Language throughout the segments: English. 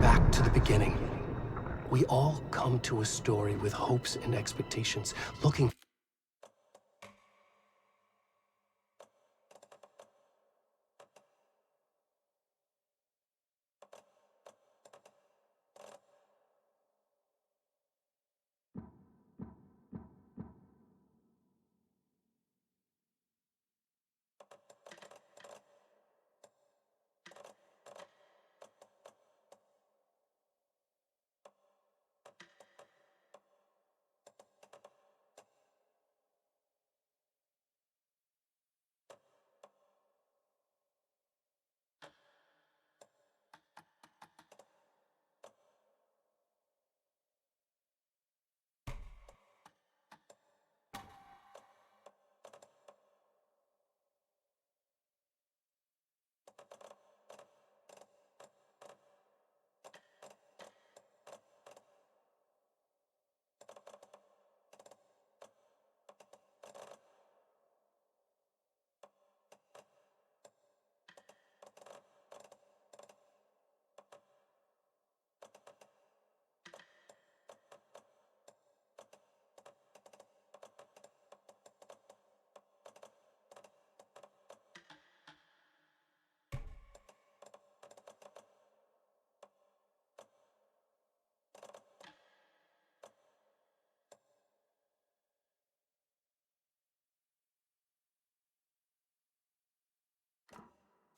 Back to the beginning. We all come to a story with hopes and expectations, looking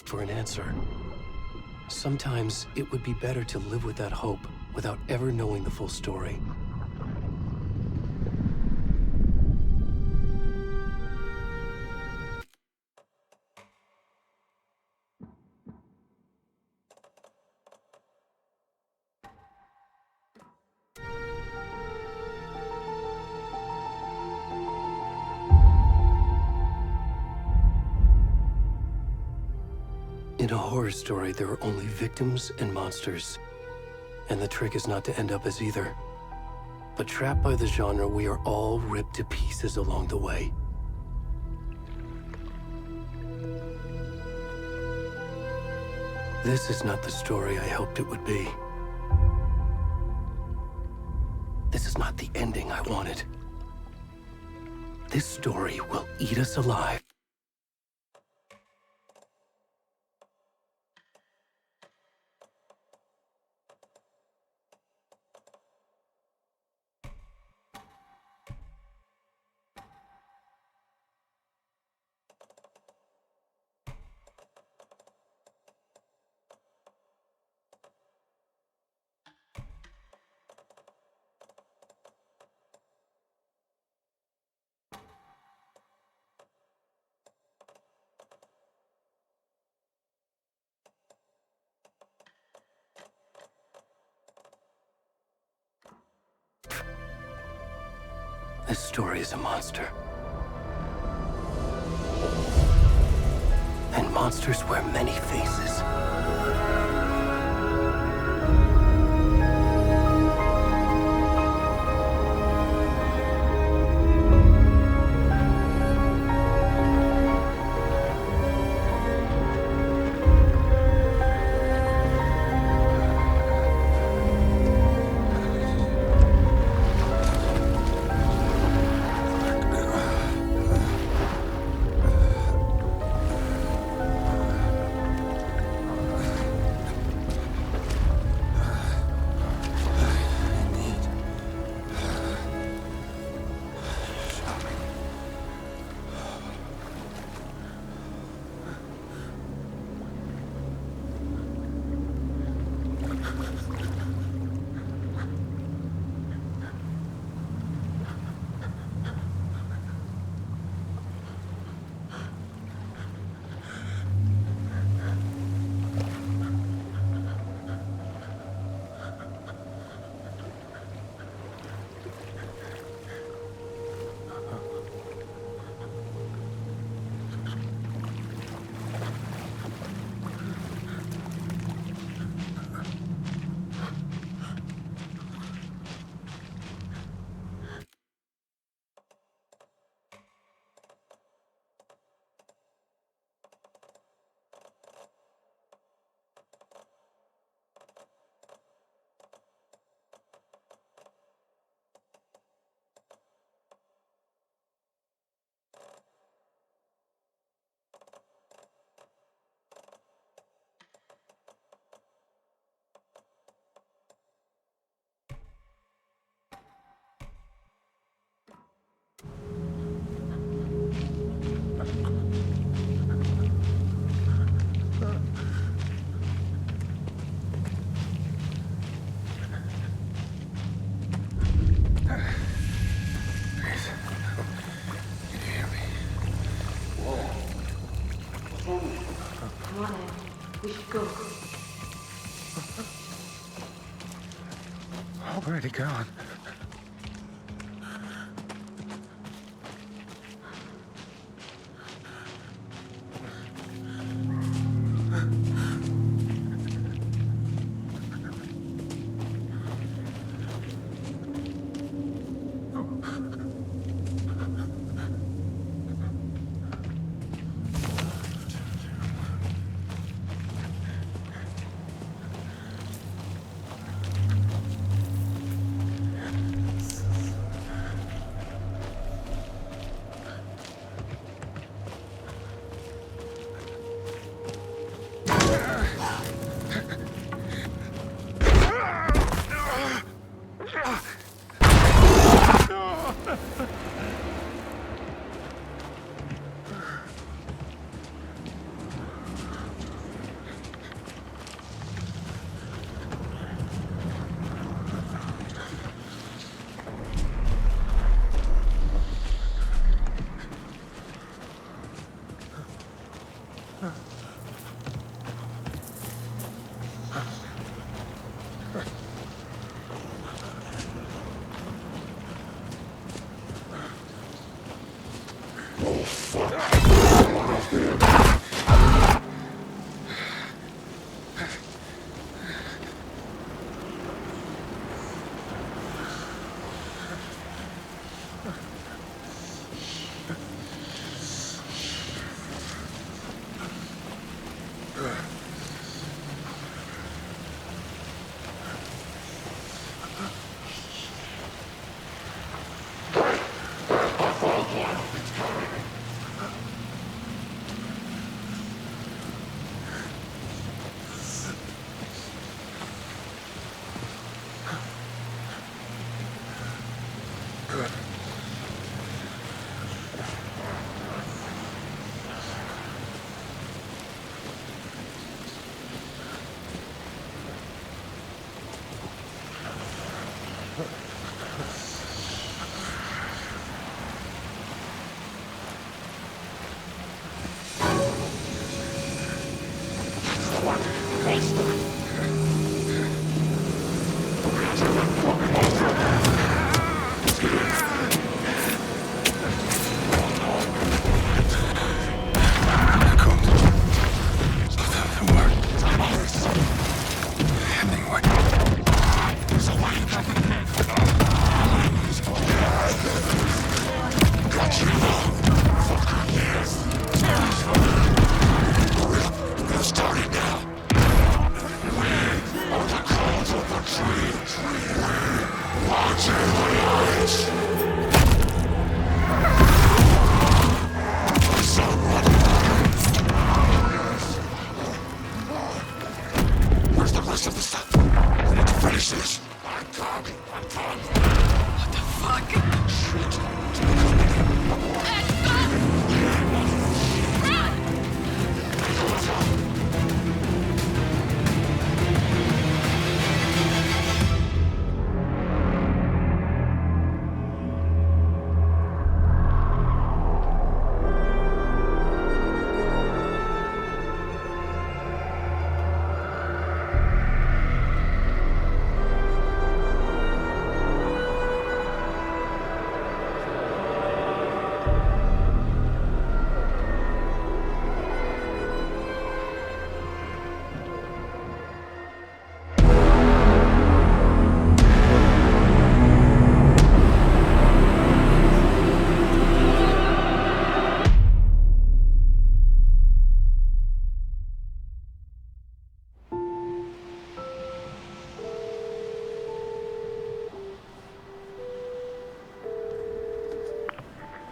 for an answer. Sometimes it would be better to live with that hope without ever knowing the full story. In a horror story, there are only victims and monsters. And the trick is not to end up as either. But trapped by the genre, we are all ripped to pieces along the way. This is not the story I hoped it would be. This is not the ending I wanted. This story will eat us alive. This story is a monster. And monsters wear many faces. We should go. Already gone.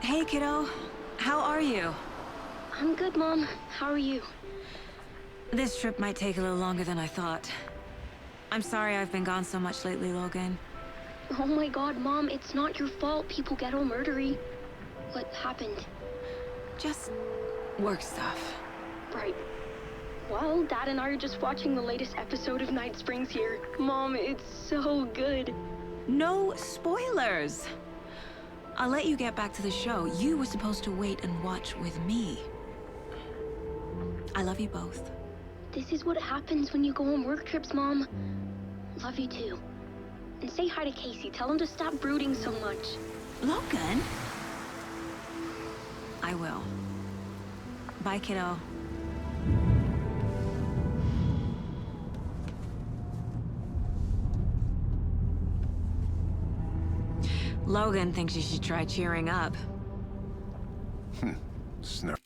Hey, kiddo. How are you? I'm good, Mom. How are you? This trip might take a little longer than I thought. I'm sorry I've been gone so much lately, Logan. Oh my god, Mom, it's not your fault people get all murdery. What happened? Just work stuff. Right. Well, Dad and I are just watching the latest episode of Night Springs here. Mom, it's so good. No spoilers! I'll let you get back to the show. You were supposed to wait and watch with me. I love you both. This is what happens when you go on work trips, Mom. Love you too. And say hi to Casey. Tell him to stop brooding so much. Logan? I will. Bye, kiddo. Logan thinks you should try cheering up. Snap.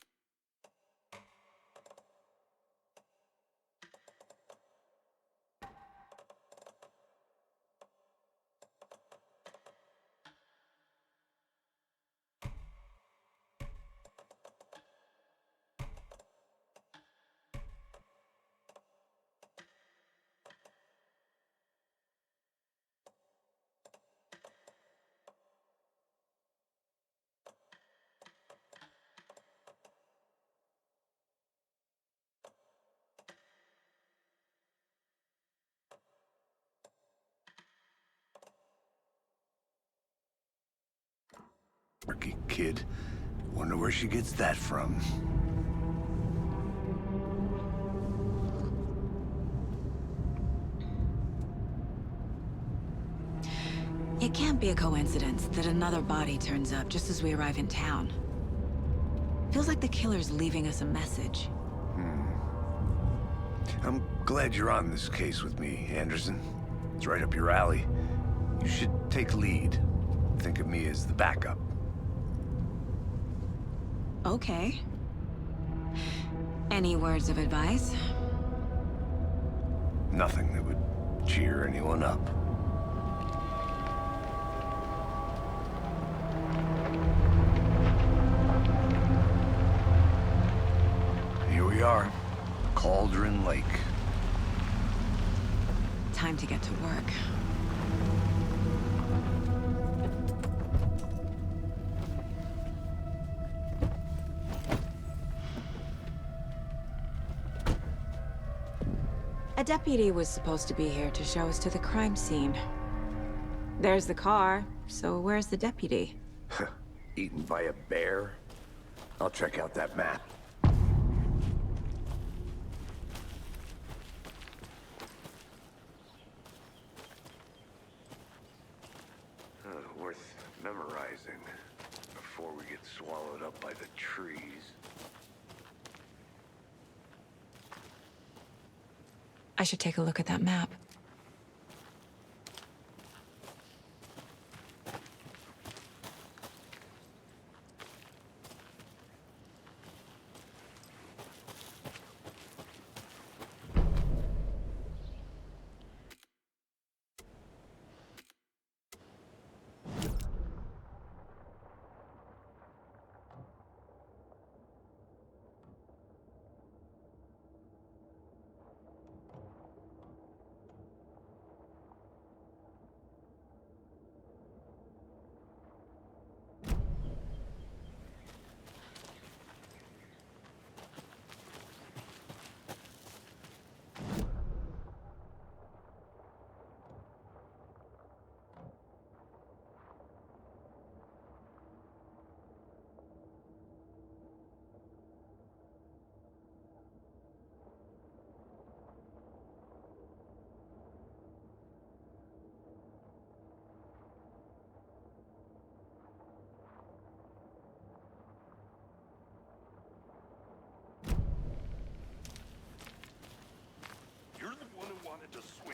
Rookie kid. Wonder where she gets that from. It can't be a coincidence that another body turns up just as we arrive in town. Feels like the killer's leaving us a message. I'm glad you're on this case with me, Anderson. It's right up your alley. You should take lead. Think of me as the backup. Okay. Any words of advice? Nothing that would cheer anyone up. Here we are. Cauldron Lake. Time to get to work. A deputy was supposed to be here to show us to the crime scene. There's the car, so where's the deputy? Eaten by a bear? I'll check out that map. I should take a look at that map.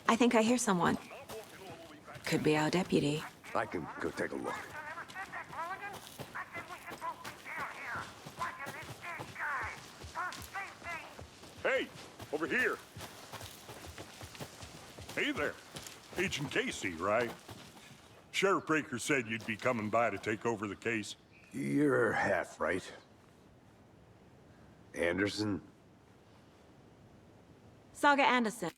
I think I hear someone. Could be our deputy. I can go take a look. Hey, over here. Hey there. Agent Casey, right? Sheriff Breaker said you'd be coming by to take over the case. You're half right. Anderson? Saga Anderson.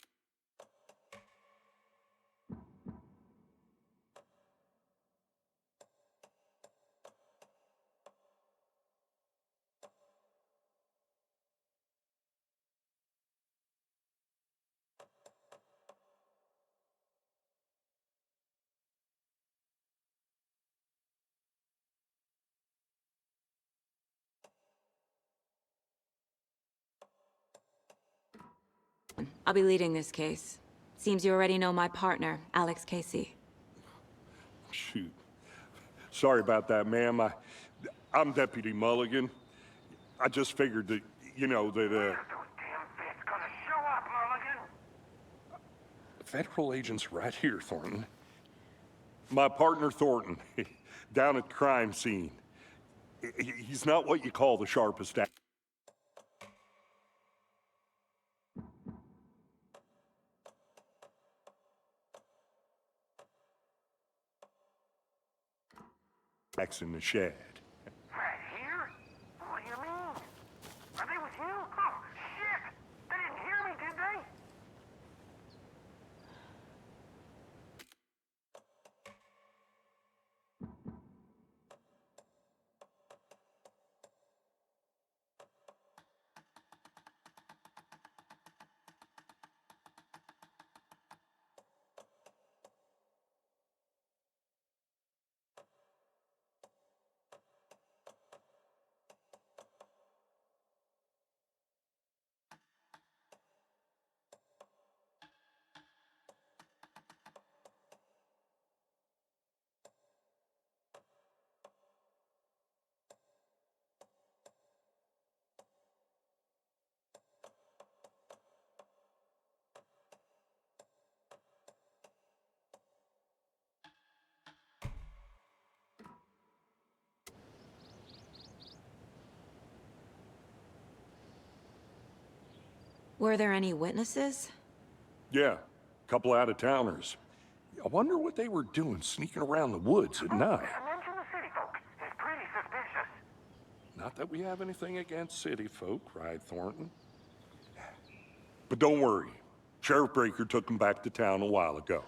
I'll be leading this case. Seems you already know my partner, Alex Casey. Shoot. Sorry about that, ma'am. I'm Deputy Mulligan. I just figured that, you know, that, Those damn feds gonna show up, Mulligan. federal agent's right here, Thornton. My partner, Thornton, down at the crime scene. He's not what you call the sharpest act. In the shed. Right here? What do you mean? Are they with you? Oh, shit! They didn't hear me, did they? Were there any witnesses? Yeah, a couple out-of-towners. I wonder what they were doing sneaking around the woods at night. Mention the city folk. It's pretty suspicious. Not that we have anything against city folk, right, Thornton? But don't worry. Sheriff Breaker took them back to town a while ago.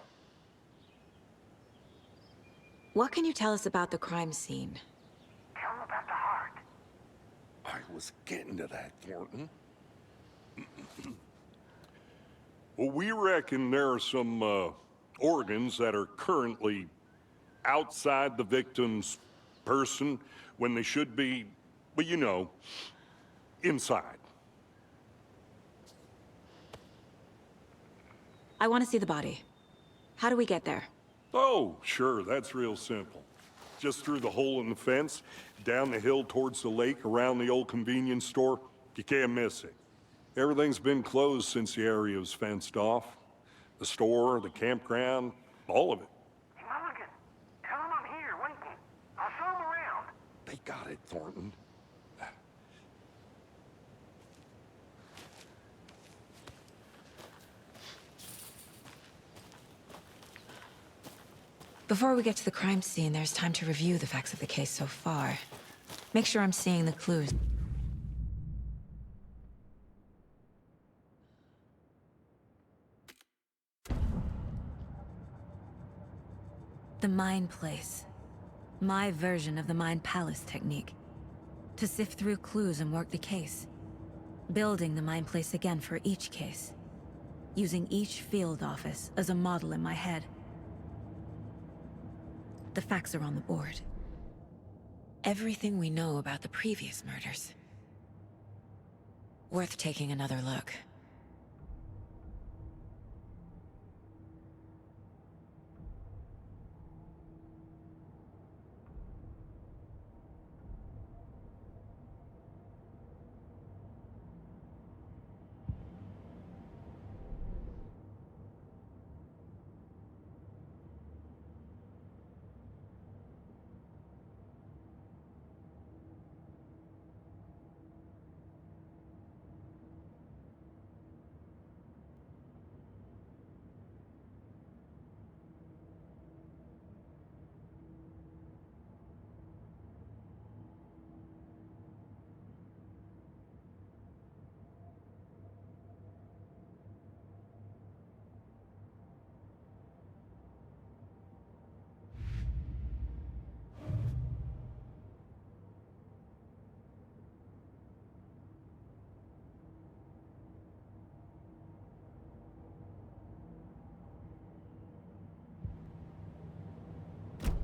What can you tell us about the crime scene? Tell them about the heart. I was getting to that, Thornton. Well, we reckon there are some organs that are currently outside the victim's person when they should be, well, you know, inside. I want to see the body. How do we get there? Oh, sure, that's real simple. Just through the hole in the fence, down the hill towards the lake, around the old convenience store. You can't miss it. Everything's been closed since the area was fenced off. The store, the campground, all of it. Hey, Mulligan, tell him I'm here waiting. I'll show him around. They got it, Thornton. Before we get to the crime scene, there's time to review the facts of the case so far. Make sure I'm seeing the clues. The Mind Place. My version of the Mind Palace technique. To sift through clues and work the case. Building the Mind Place again for each case. Using each field office as a model in my head. The facts are on the board. Everything we know about the previous murders. Worth taking another look.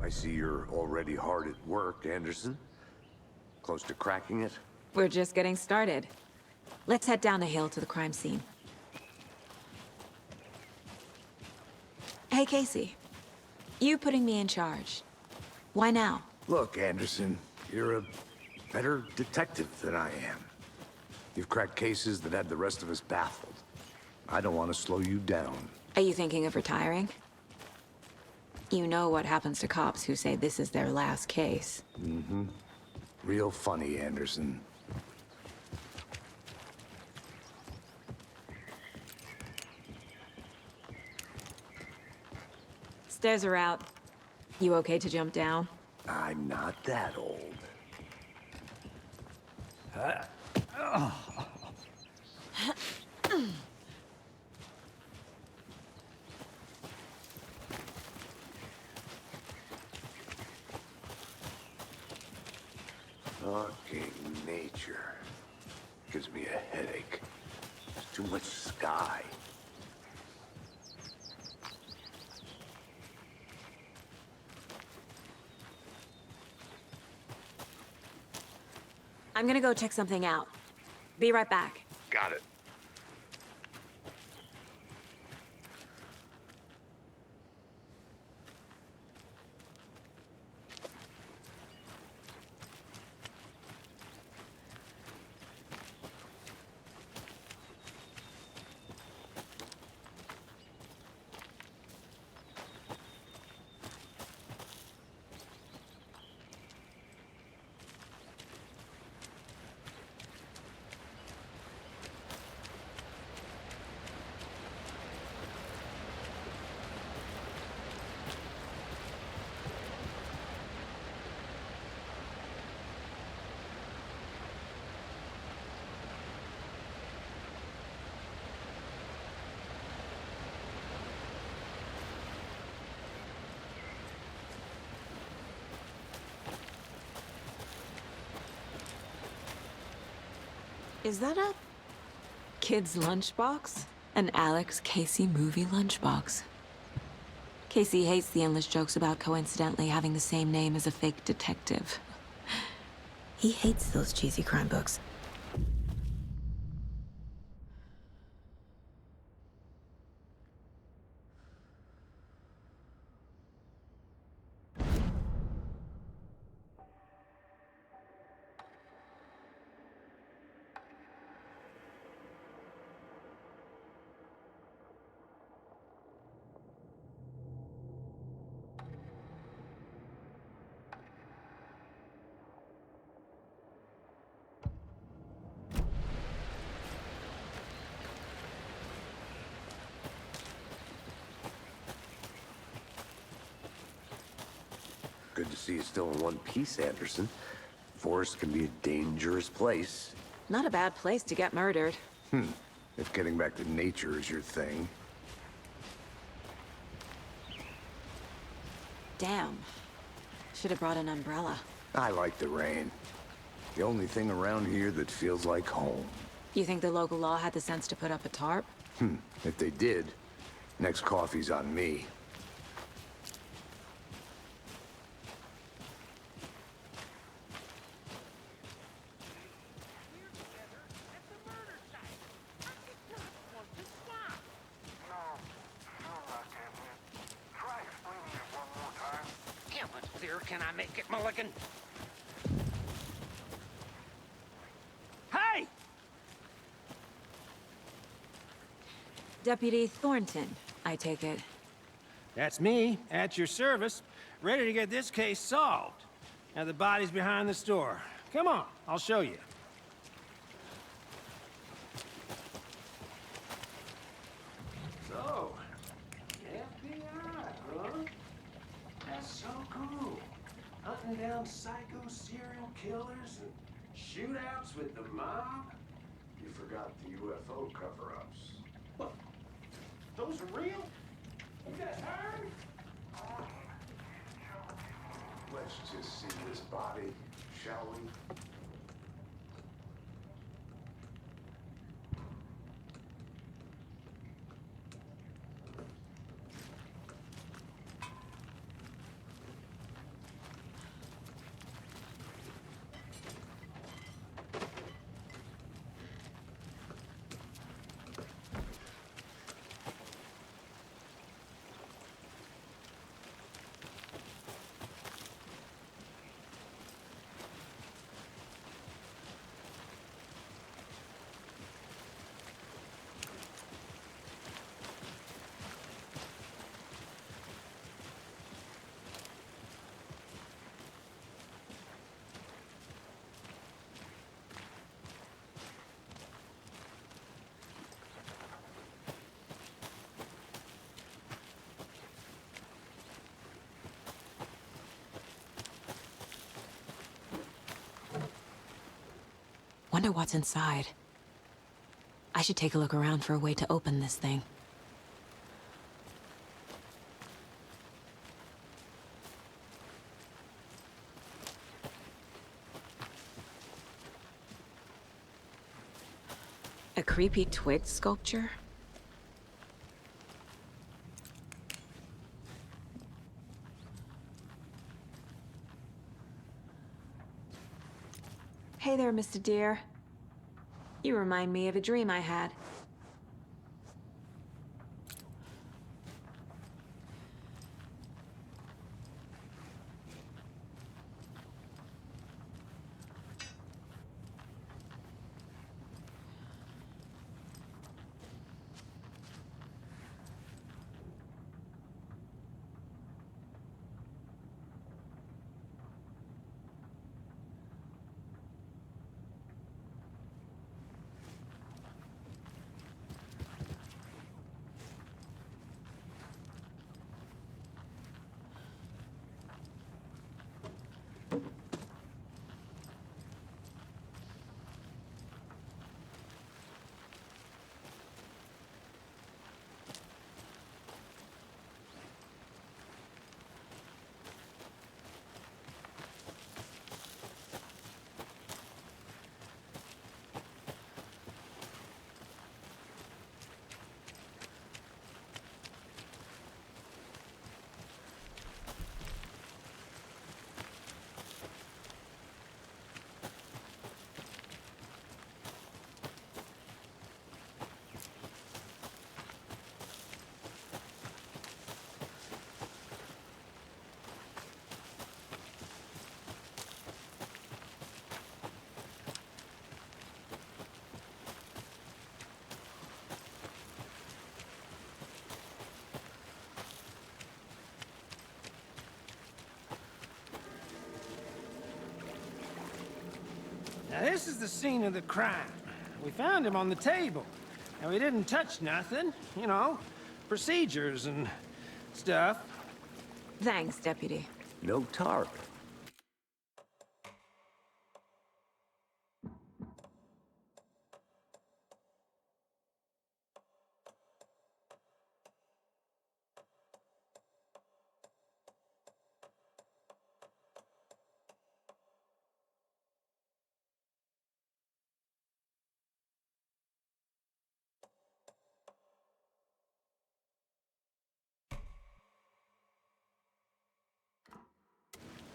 I see you're already hard at work, Anderson. Close to cracking it? We're just getting started. Let's head down the hill to the crime scene. Hey, Casey. You putting me in charge. Why now? Look, Anderson, you're a better detective than I am. You've cracked cases that had the rest of us baffled. I don't want to slow you down. Are you thinking of retiring? You know what happens to cops who say this is their last case. Mm-hmm. Real funny, Anderson. Stairs are out. You okay to jump down? I'm not that old. Fucking nature. Gives me a headache. There's too much sky. I'm gonna go check something out. Be right back. Got it. Is that a kid's lunchbox? An Alex Casey movie lunchbox. Casey hates the endless jokes about coincidentally having the same name as a fake detective. He hates those cheesy crime books. Good to see you still in one piece, Anderson. Forest can be a dangerous place. Not a bad place to get murdered. If getting back to nature is your thing. Damn. Should have brought an umbrella. I like the rain. The only thing around here that feels like home. You think the local law had the sense to put up a tarp? If they did, next coffee's on me. How much clearer can I make it, Mulligan? Hey! Deputy Thornton, I take it. That's me, at your service, ready to get this case solved. Now the body's behind the store. Come on, I'll show you. So, FBI, huh? That's so cool. Hunting down psycho serial killers and shootouts with the mob. You forgot the UFO cover-ups. What? Those are real? You guys heard? Let's just see this body, shall we? Wonder what's inside. I should take a look around for a way to open this thing. A creepy twig sculpture? Hey there, Mr. Deer. You remind me of a dream I had. Now this is the scene of the crime. We found him on the table. And we didn't touch nothing, you know, procedures and stuff. Thanks, Deputy. No tarp.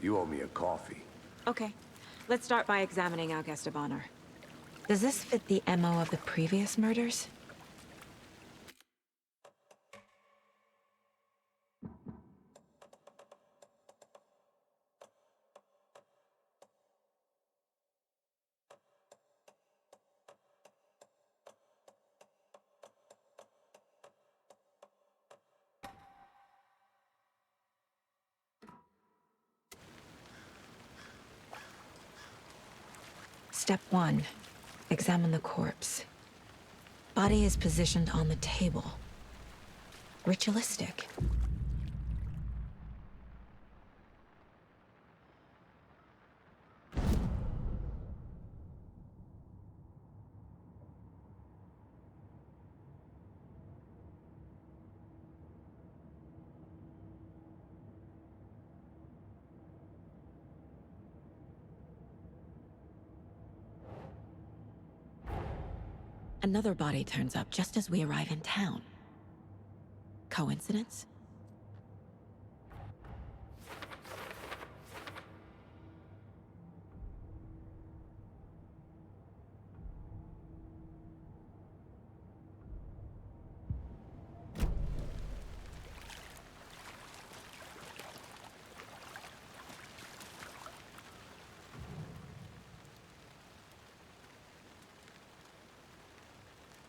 You owe me a coffee. Okay, let's start by examining our guest of honor. Does this fit the MO of the previous murders? Step 1. Examine the corpse. Body is positioned on the table. Ritualistic. Another body turns up just as we arrive in town. Coincidence?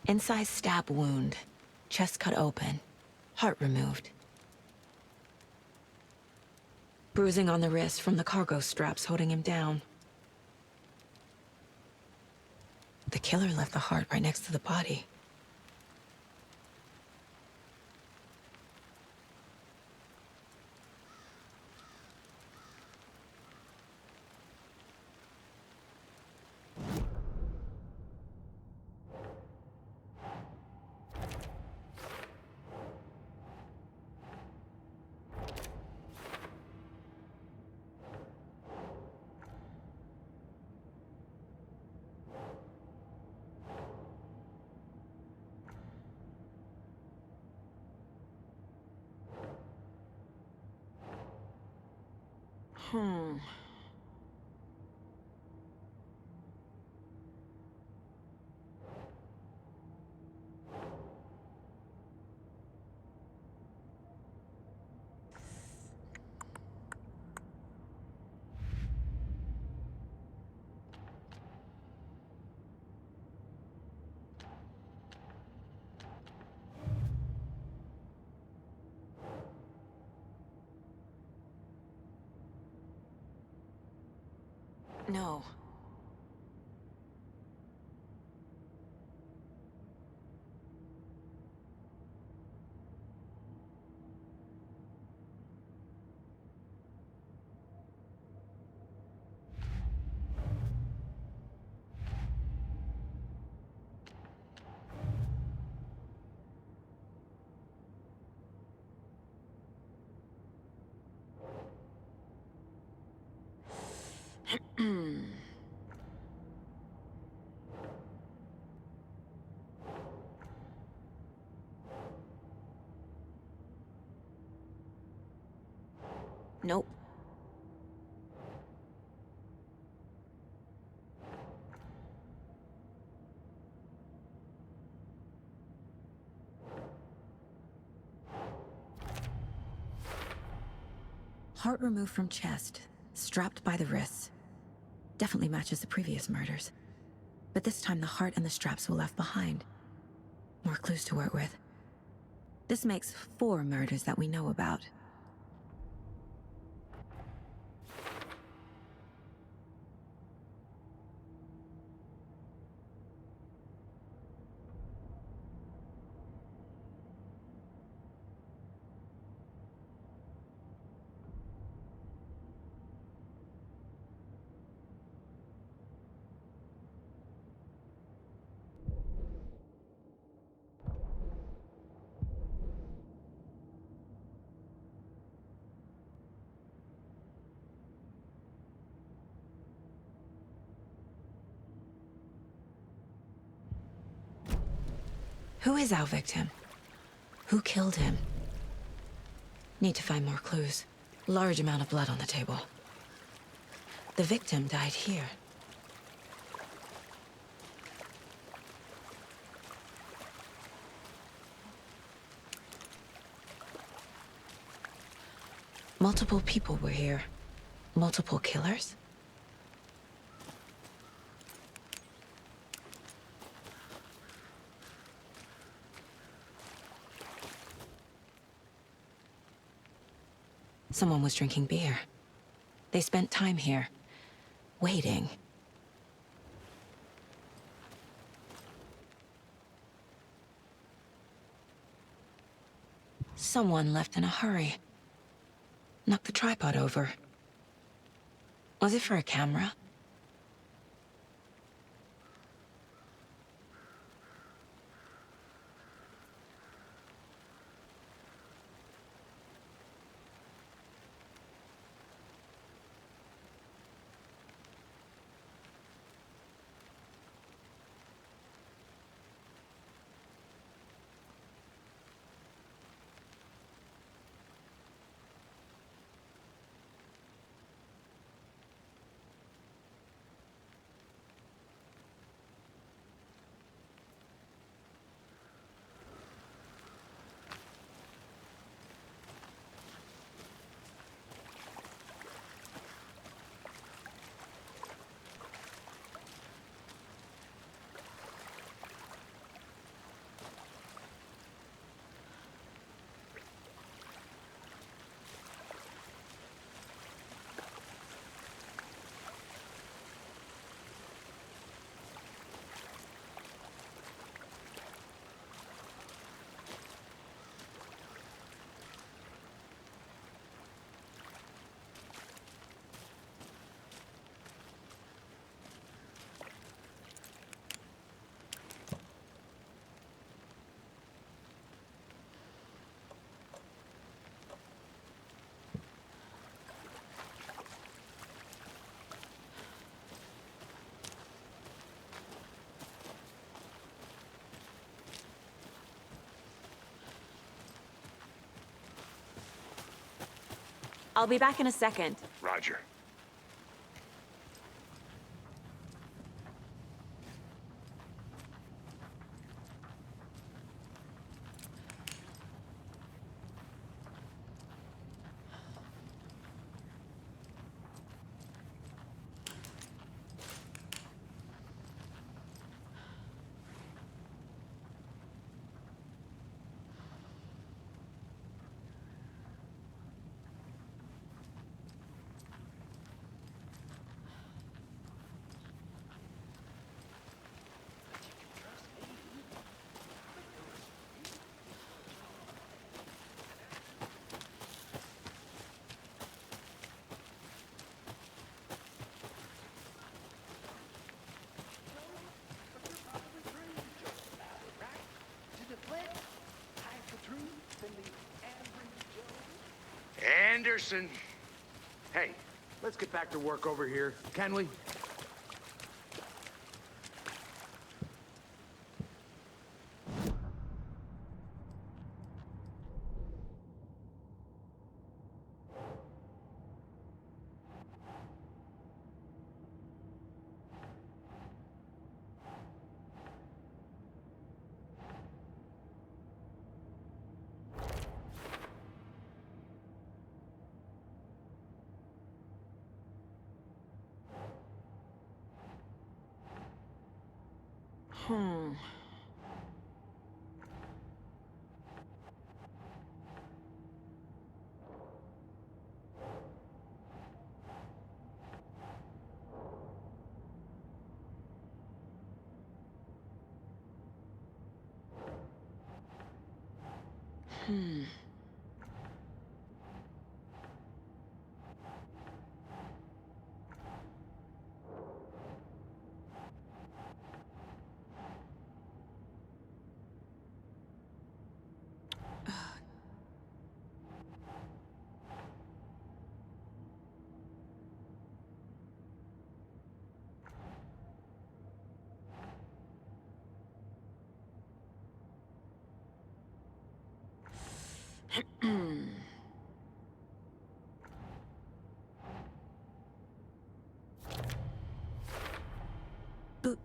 Incised stab wound. Chest cut open. Heart removed. Bruising on the wrist from the cargo straps holding him down. The killer left the heart right next to the body. No. Nope. Heart removed from chest, strapped by the wrists. Definitely matches the previous murders. But this time the heart and the straps were left behind. More clues to work with. This makes 4 murders that we know about. Who is our victim? Who killed him? Need to find more clues. Large amount of blood on the table. The victim died here. Multiple people were here. Multiple killers? Someone was drinking beer. They spent time here, waiting. Someone left in a hurry. Knocked the tripod over. Was it for a camera? I'll be back in a second. Roger. Anderson. Hey, let's get back to work over here, can we?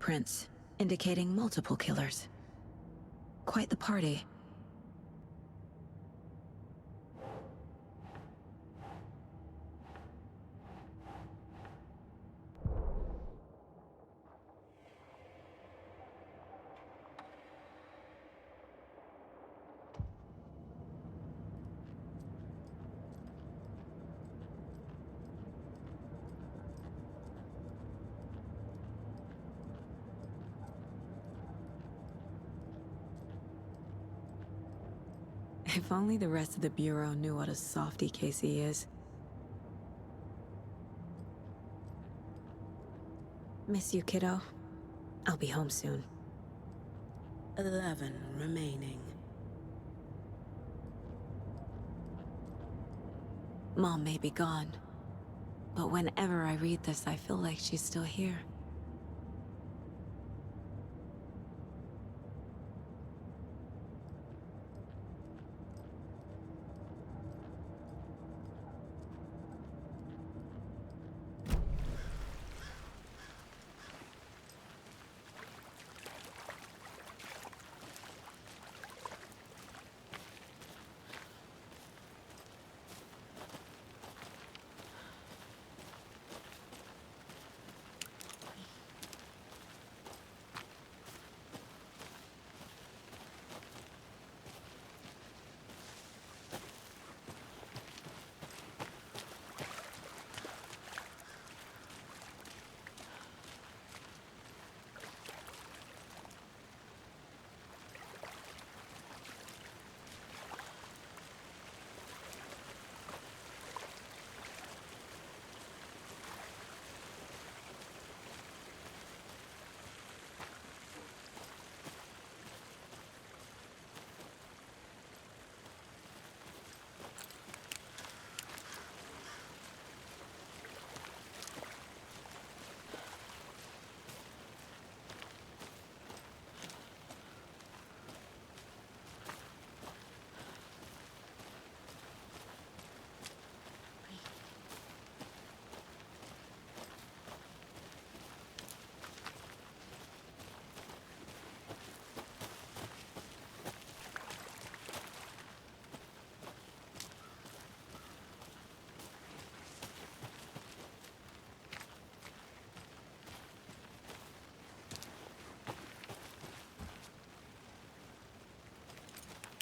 footprints, indicating multiple killers. Quite the party. If only the rest of the Bureau knew what a softy Casey is. Miss you, kiddo. I'll be home soon. 11 remaining. Mom may be gone, but whenever I read this, I feel like she's still here.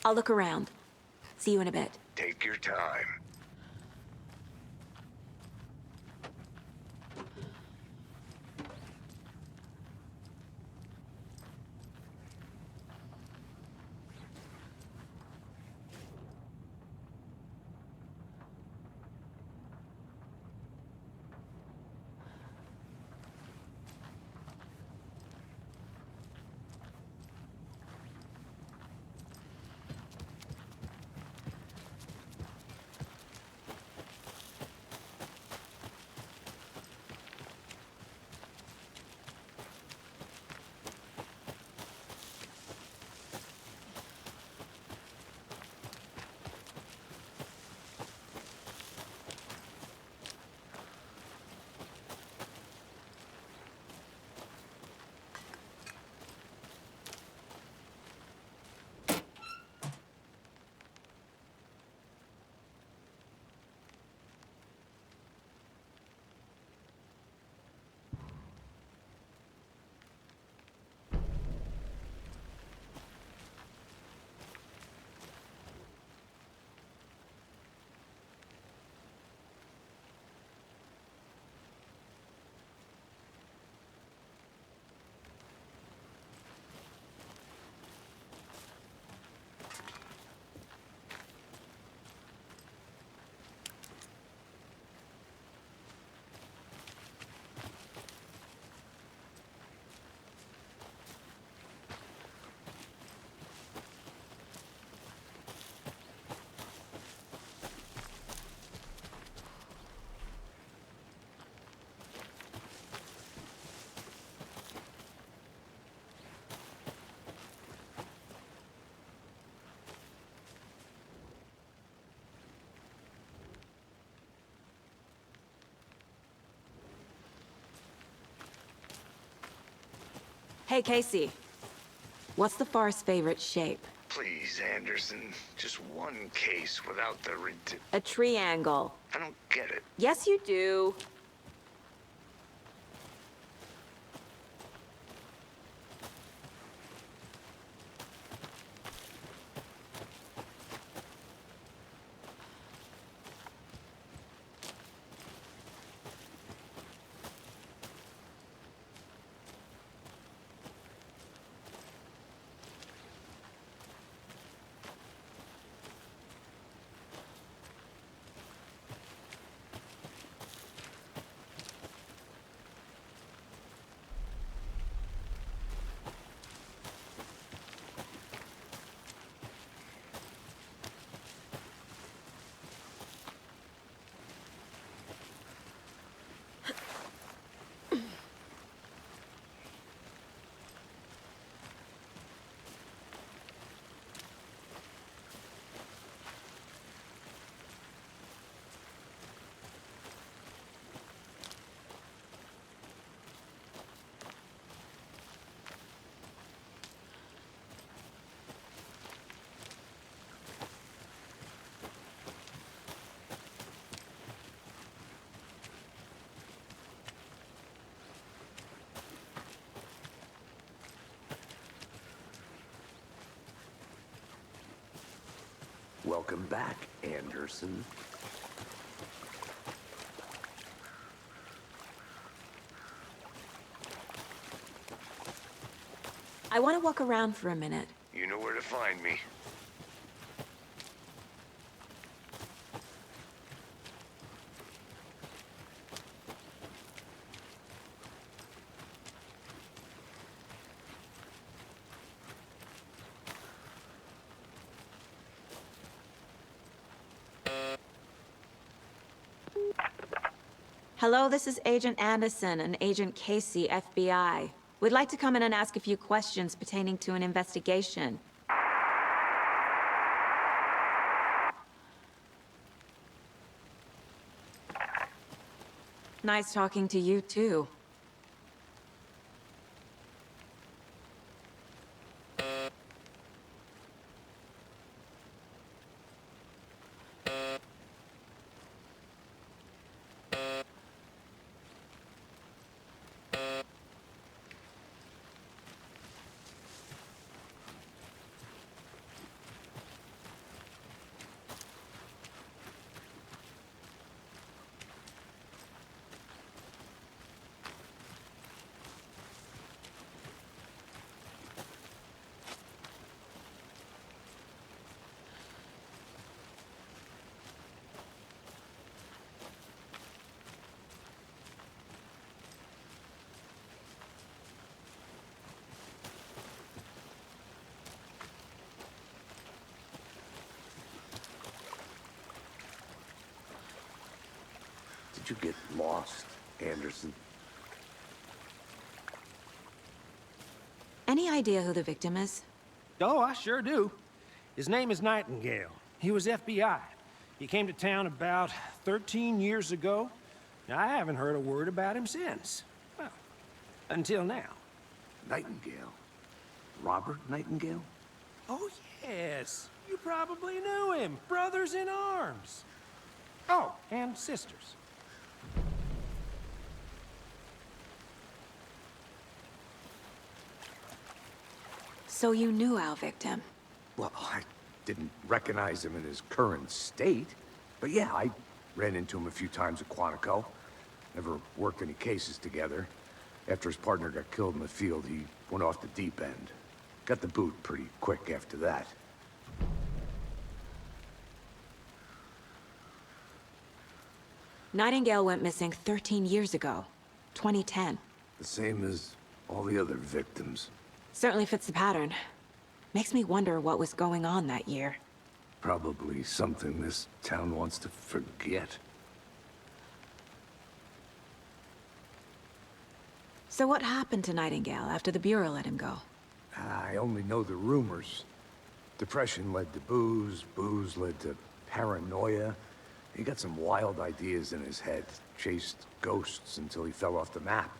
I'll look around. See you in a bit. Take your time. Hey, Casey. What's the far's favorite shape? Please, Anderson. Just one case without the A triangle. I don't get it. Yes, you do. Welcome back, Anderson. I want to walk around for a minute. You know where to find me. Hello, this is Agent Anderson and Agent Casey, FBI. We'd like to come in and ask a few questions pertaining to an investigation. Nice talking to you, too. Did you get lost, Anderson? Any idea who the victim is? Oh, I sure do. His name is Nightingale. He was FBI. He came to town about 13 years ago. Now, I haven't heard a word about him since. Well, until now. Nightingale? Robert Nightingale? Oh, yes. You probably knew him. Brothers in arms. Oh, and sisters. So you knew our victim? Well, I didn't recognize him in his current state. But yeah, I ran into him a few times at Quantico. Never worked any cases together. After his partner got killed in the field, he went off the deep end. Got the boot pretty quick after that. Nightingale went missing 13 years ago, 2010. The same as all the other victims. Certainly fits the pattern. Makes me wonder what was going on that year. Probably something this town wants to forget. So what happened to Nightingale after the Bureau let him go? I only know the rumors. Depression led to booze, booze led to paranoia. He got some wild ideas in his head, chased ghosts until he fell off the map.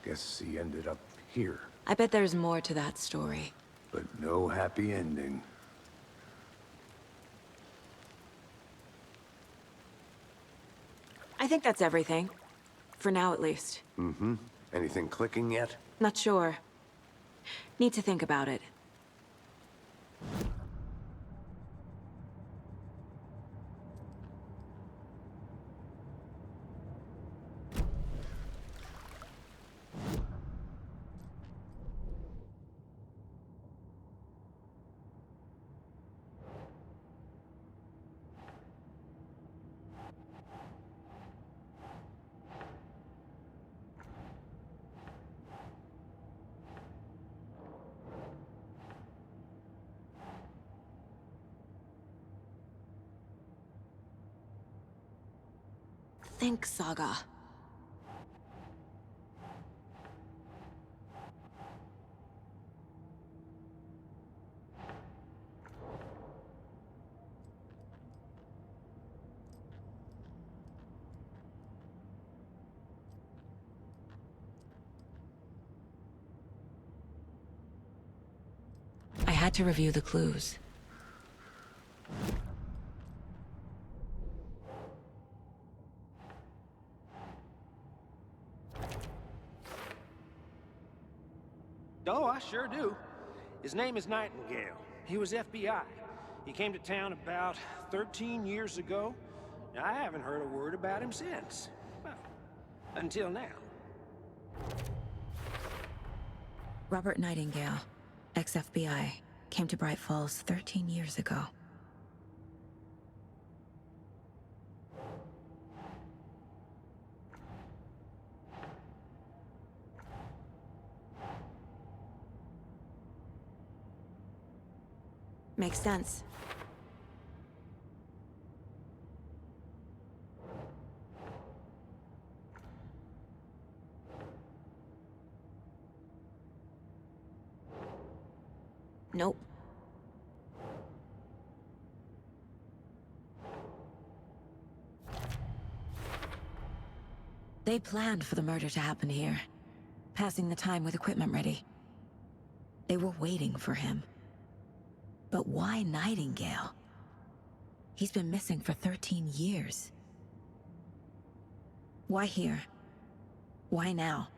Guess he ended up here. I bet there's more to that story. But no happy ending. I think that's everything. For now, at least. Mm-hmm. Anything clicking yet? Not sure. Need to think about it. Think, Saga. I had to review the clues. Oh, I sure do. His name is Nightingale. He was FBI. He came to town about 13 years ago. Now, I haven't heard a word about him since. Well, until now. Robert Nightingale, ex-FBI, came to Bright Falls 13 years ago. Makes sense. Nope. They planned for the murder to happen here, passing the time with equipment ready. They were waiting for him. But why Nightingale? He's been missing for 13 years. Why here? Why now?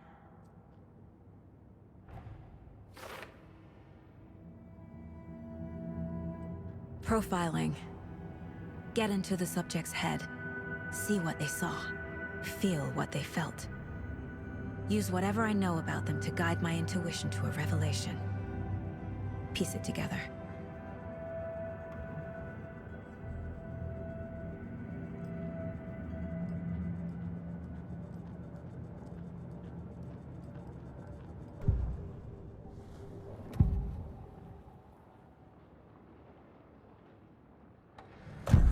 Profiling. Get into the subject's head. See what they saw. Feel what they felt. Use whatever I know about them to guide my intuition to a revelation. Piece it together.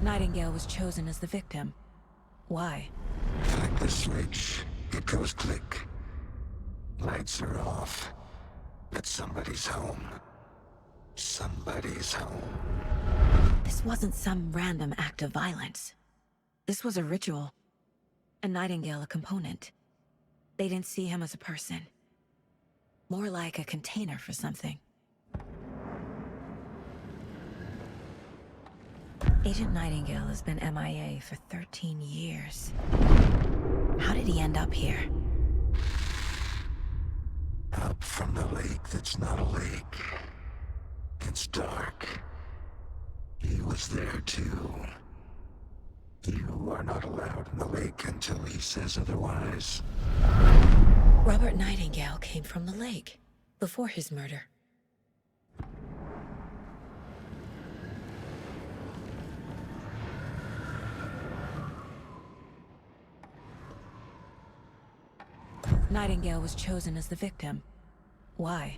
Nightingale was chosen as the victim. Why? Flick the switch. It goes click. Lights are off. But somebody's home. Somebody's home. This wasn't some random act of violence. This was a ritual. And Nightingale a component. They didn't see him as a person. More like a container for something. Agent Nightingale has been MIA for 13 years. How did he end up here? Up from the lake that's not a lake. It's dark. He was there too. You are not allowed in the lake until he says otherwise. Robert Nightingale came from the lake, before his murder. Nightingale was chosen as the victim. Why?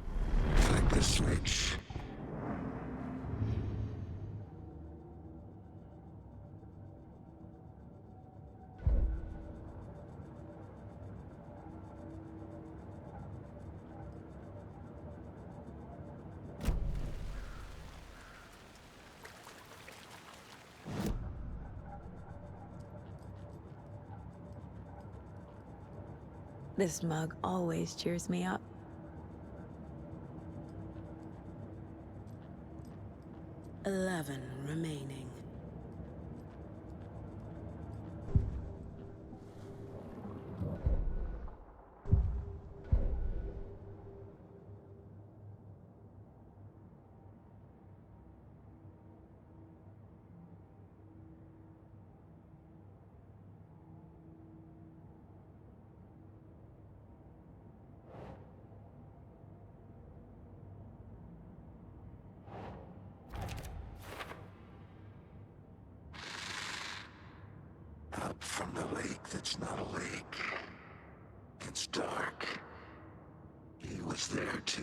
Flick the switch. This mug always cheers me up. 11 remaining. Up from the lake that's not a lake. It's dark. He was there too.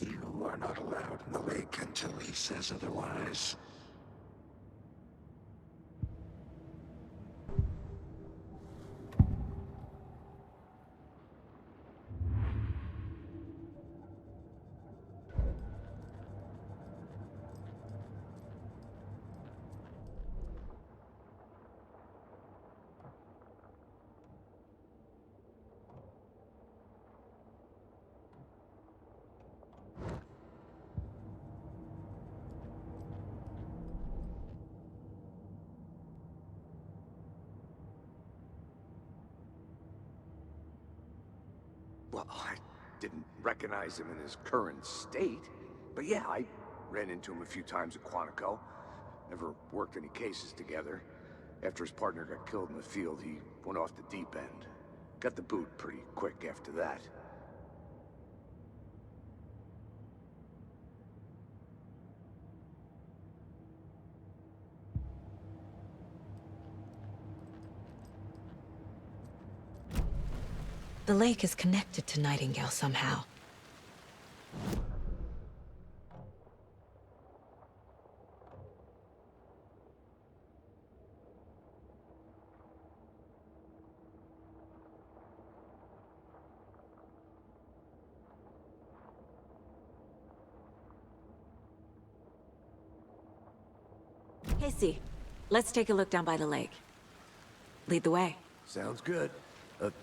You are not allowed in the lake until he says otherwise. Well, I didn't recognize him in his current state. But yeah, I ran into him a few times at Quantico. Never worked any cases together. After his partner got killed in the field, he went off the deep end. Got the boot pretty quick after that. The lake is connected to Nightingale somehow. Casey, let's take a look down by the lake. Lead the way. Sounds good.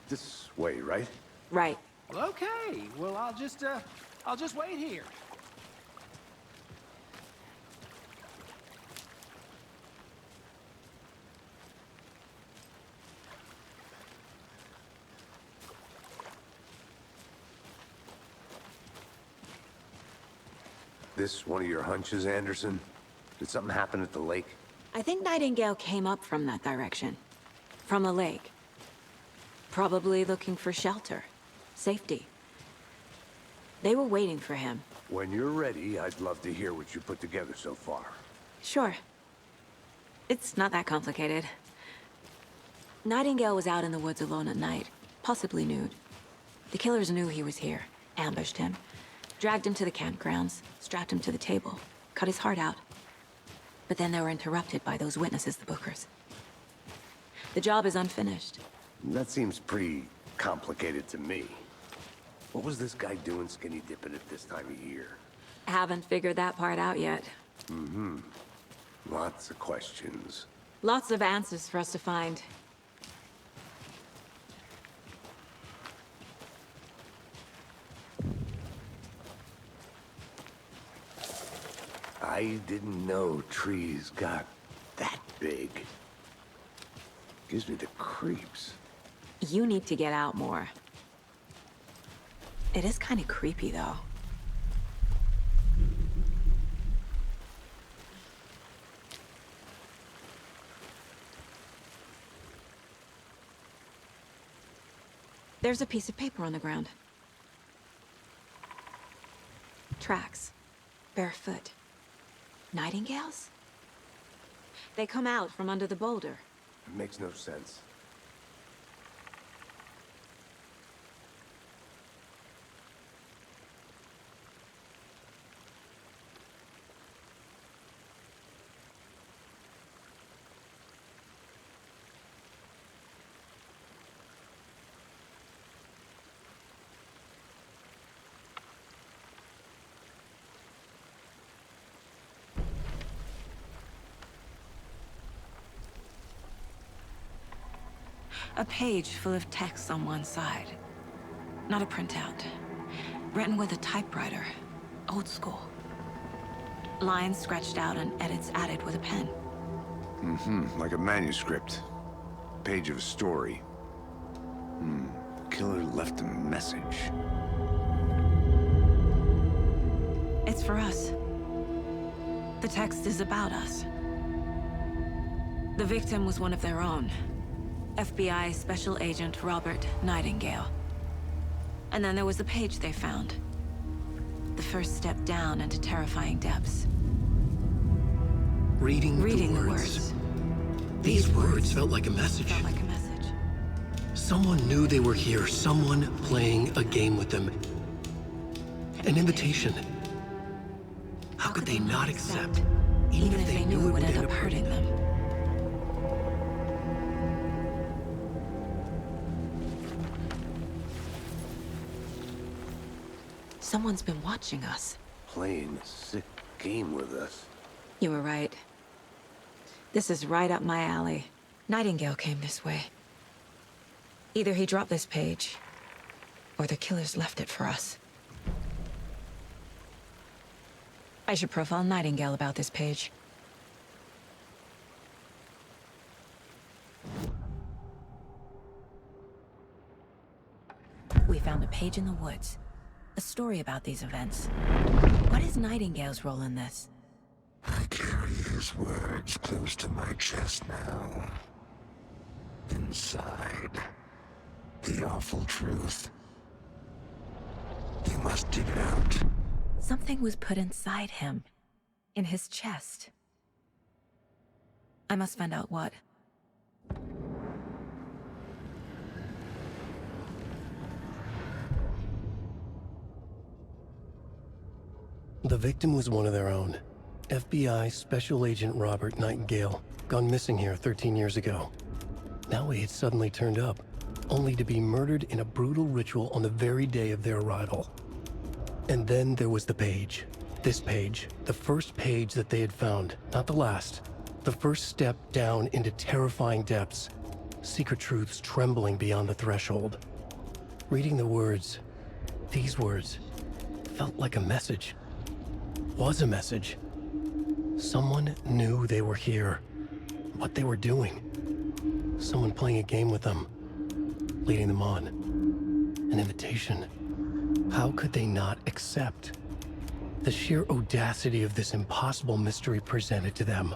This way, right? Right. Well, okay. Well, I'll just wait here. This one of your hunches, Anderson? Did something happen at the lake? I think Nightingale came up from that direction. From the lake. Probably looking for shelter. Safety. They were waiting for him. When you're ready, I'd love to hear what you put together so far. Sure. It's not that complicated. Nightingale was out in the woods alone at night, possibly nude. The killers knew he was here, ambushed him, dragged him to the campgrounds, strapped him to the table, cut his heart out. But then they were interrupted by those witnesses, the Bookers. The job is unfinished. That seems pretty complicated to me. What was this guy doing skinny dipping at this time of year? Haven't figured that part out yet. Mm-hmm. Lots of questions. Lots of answers for us to find. I didn't know trees got that big. Gives me the creeps. You need to get out more. It is kind of creepy, though. There's a piece of paper on the ground. Tracks. Barefoot. Nightingales? They come out from under the boulder. It makes no sense. A page full of text on one side. Not a printout. Written with a typewriter. Old school. Lines scratched out and edits added with a pen. Like a manuscript. Page of a story. The killer left a message. It's for us. The text is about us. The victim was one of their own. FBI Special Agent Robert Nightingale. And then there was the page they found. The first step down into terrifying depths. Reading the words. words. These words felt like a message. Felt like a message. Someone knew they were here, someone playing a game with them. An invitation. How could they not accept, even if they knew it would end up hurting them? Someone's been watching us. Playing a sick game with us. You were right. This is right up my alley. Nightingale came this way. Either he dropped this page, or the killers left it for us. I should profile Nightingale about this page. We found a page in the woods. A story about these events. What is Nightingale's role in this? I carry his words close to my chest now. Inside, the awful truth. You must dig it out. Something was put inside him. In his chest. I must find out what. The victim was one of their own. FBI Special Agent Robert Nightingale, gone missing here 13 years ago. Now he had suddenly turned up, only to be murdered in a brutal ritual on the very day of their arrival. And then there was the page. This page, the first page that they had found, not the last. The first step down into terrifying depths, secret truths trembling beyond the threshold. Reading the words, these words, felt like a message. Was a message. Someone knew they were here, what they were doing. Someone playing a game with them, leading them on. An invitation. How could they not accept? The sheer audacity of this impossible mystery presented to them,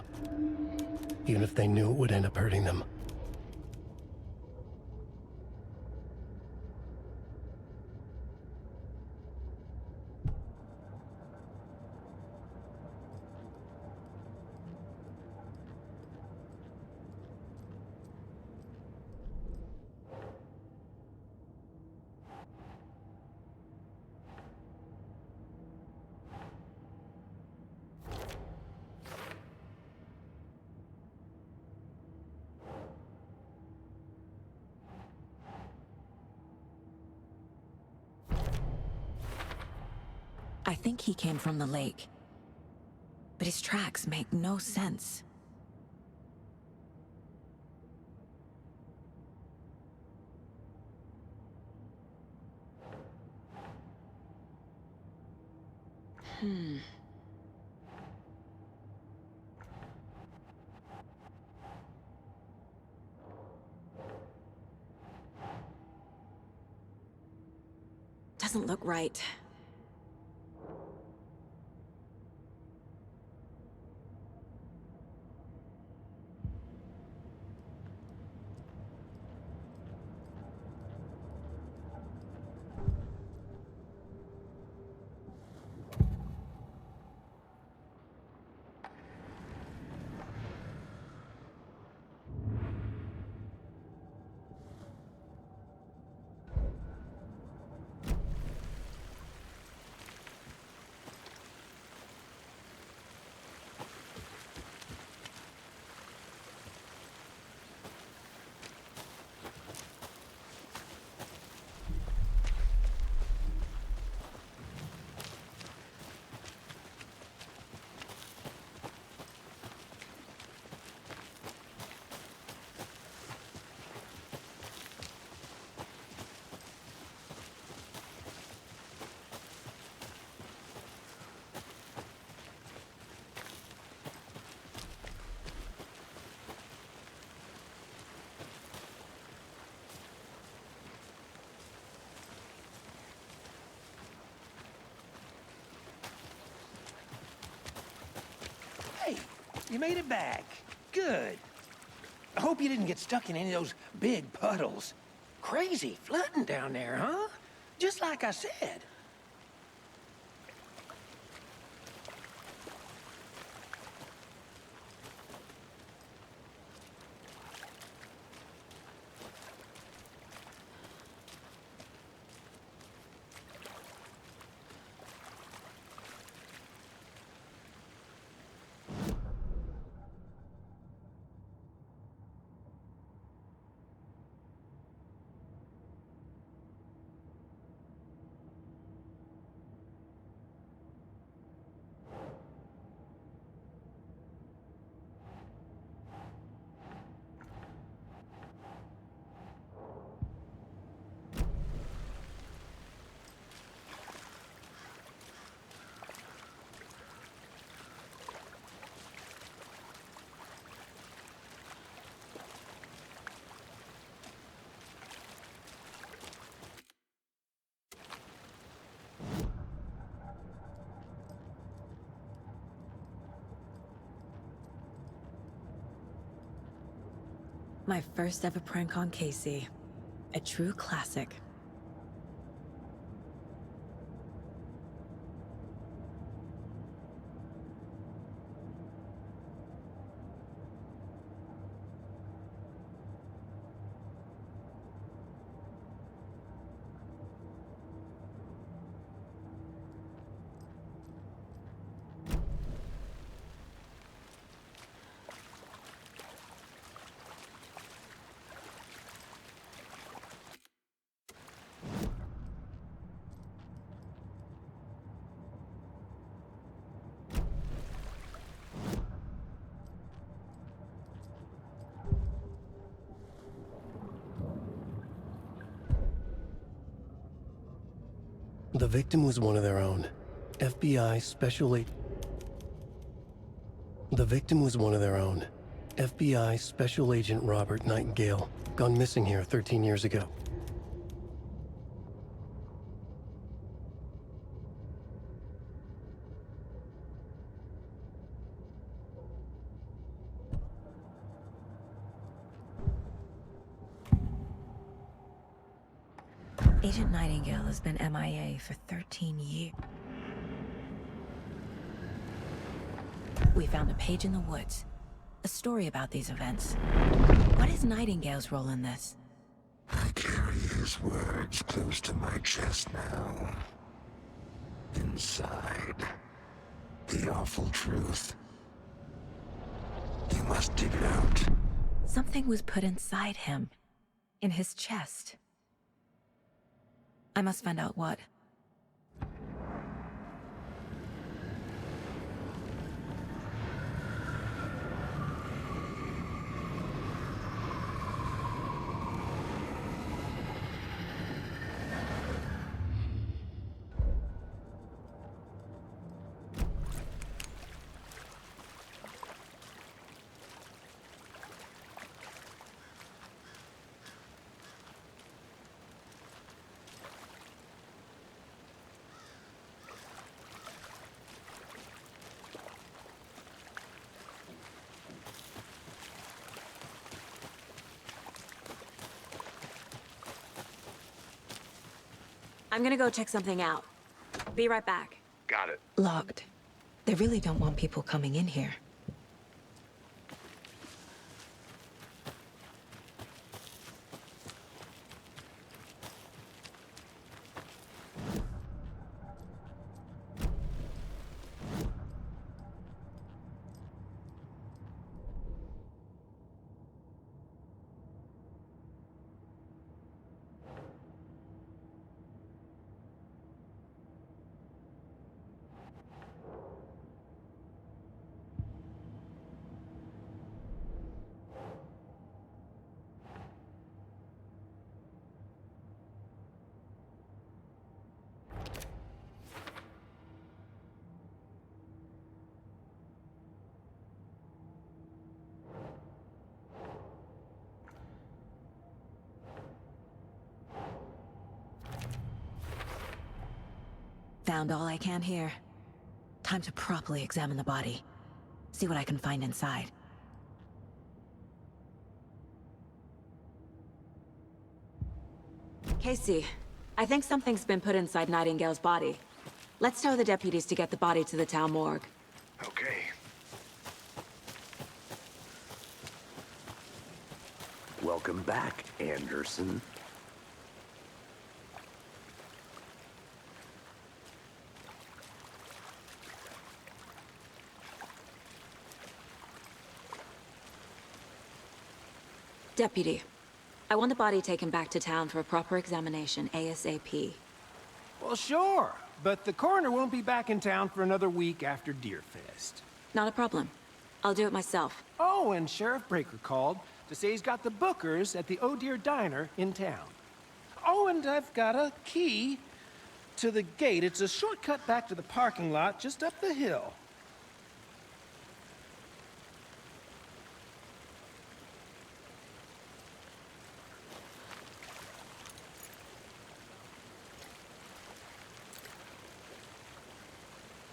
even if they knew it would end up hurting them. I think he came from the lake. But his tracks make no sense. Doesn't look right. You made it back. Good. I hope you didn't get stuck in any of those big puddles. Crazy flooding down there, huh? Just like I said. My first ever prank on Casey. A true classic. The victim was one of their own. FBI Special Agent... The victim was one of their own. FBI Special Agent Robert Nightingale, gone missing here 13 years ago. Agent Nightingale has been MIA for 13 years. We found a page in the woods. A story about these events. What is Nightingale's role in this? I carry his words close to my chest now. Inside, the awful truth. You must dig it out. Something was put inside him. In his chest. I must find out what. I'm gonna go check something out. Be right back. Got it. Locked. They really don't want people coming in here. Found all I can here. Time to properly examine the body. See what I can find inside. Casey, I think something's been put inside Nightingale's body. Let's tell the deputies to get the body to the town morgue. Okay. Welcome back, Anderson. Deputy, I want the body taken back to town for a proper examination ASAP. Well, sure, but the coroner won't be back in town for another week after Deerfest. Not a problem. I'll do it myself. Oh, and Sheriff Breaker called to say he's got the Bookers at the Oh Dear Diner in town. Oh, and I've got a key to the gate. It's a shortcut back to the parking lot just up the hill.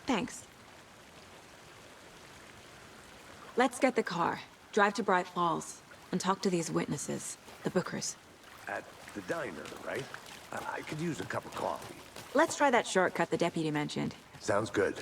Thanks. Let's get the car, drive to Bright Falls, and talk to these witnesses, the Bookers. At the diner, right? I could use a cup of coffee. Let's try that shortcut the deputy mentioned. Sounds good.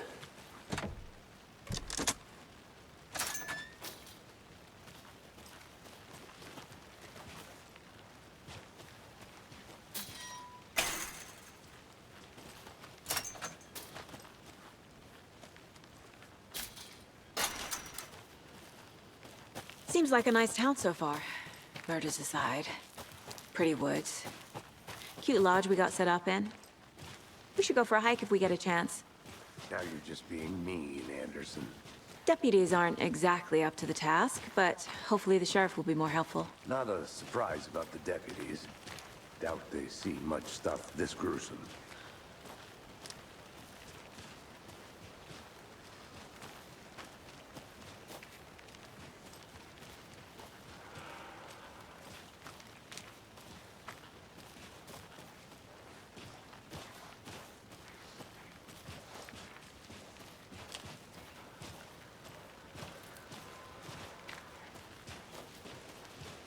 Seems like a nice town so far. Murders aside. Pretty woods. Cute lodge we got set up in. We should go for a hike if we get a chance. Now you're just being mean, Anderson. Deputies aren't exactly up to the task, but hopefully the sheriff will be more helpful. Not a surprise about the deputies. Doubt they see much stuff this gruesome.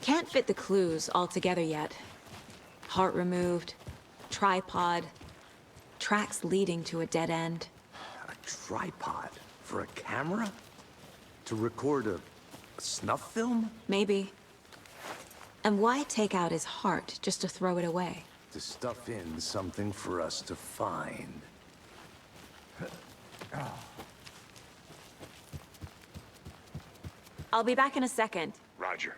Can't fit the clues all together yet. Heart removed, tripod, tracks leading to a dead end. A tripod? For a camera? To record a snuff film? Maybe. And why take out his heart just to throw it away? To stuff in something for us to find. I'll be back in a second. Roger.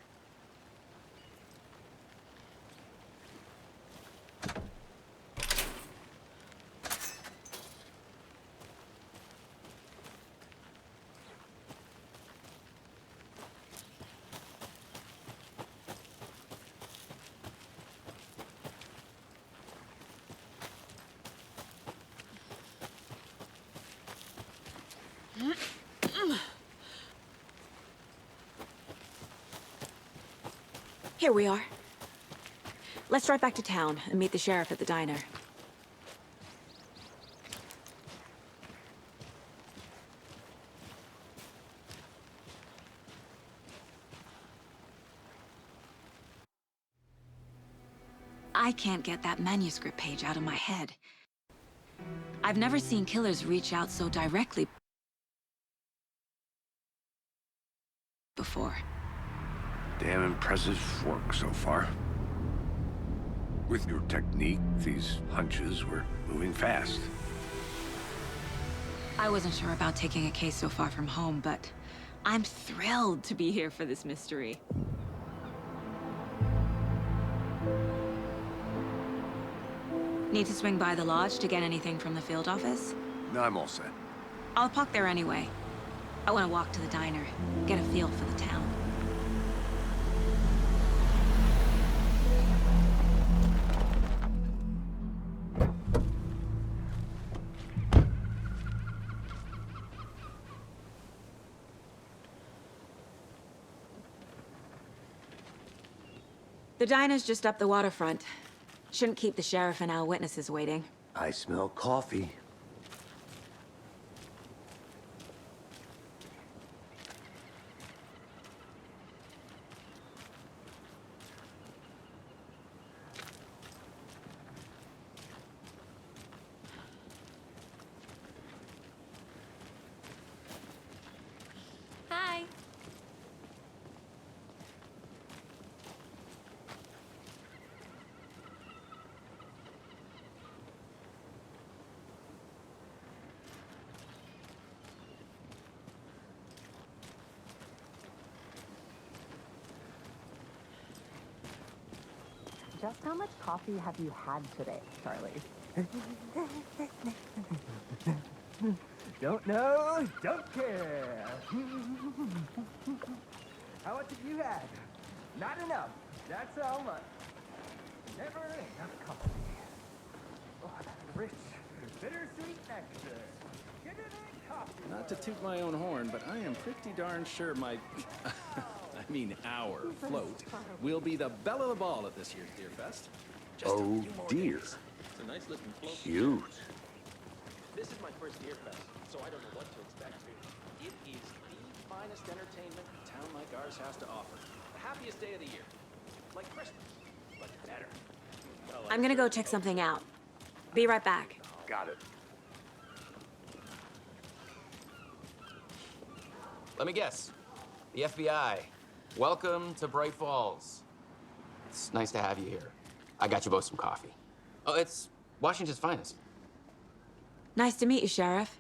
Here we are. Let's drive back to town and meet the sheriff at the diner. I can't get that manuscript page out of my head. I've never seen killers reach out so directly before. Damn impressive work so far. With your technique, these hunches were moving fast. I wasn't sure about taking a case so far from home, but I'm thrilled to be here for this mystery. Need to swing by the lodge to get anything from the field office? No, I'm all set. I'll park there anyway. I want to walk to the diner, get a feel for the town. The diner's just up the waterfront. Shouldn't keep the sheriff and our witnesses waiting. I smell coffee. Just how much coffee have you had today, Charlie? Don't know, don't care. How much have you had? Not enough. That's how much. Never enough coffee. Oh, that rich, bittersweet nectar. Get it in coffee. Not to toot my own horn, but I am pretty darn sure my, I mean our float will be the belle of the ball at this year's Deer Fest. Just a Oh few more dear. days. It's a nice looking float. Cute. This is my first Deer Fest, so I don't know what to expect. It is the finest entertainment a town like ours has to offer. The happiest day of the year. Like Christmas, but better. Well, I'm gonna go check something out. Be right back. Got it. Let me guess. The FBI. Welcome to Bright Falls. It's nice to have you here. I got you both some coffee. Oh, it's Washington's finest. Nice to meet you, Sheriff.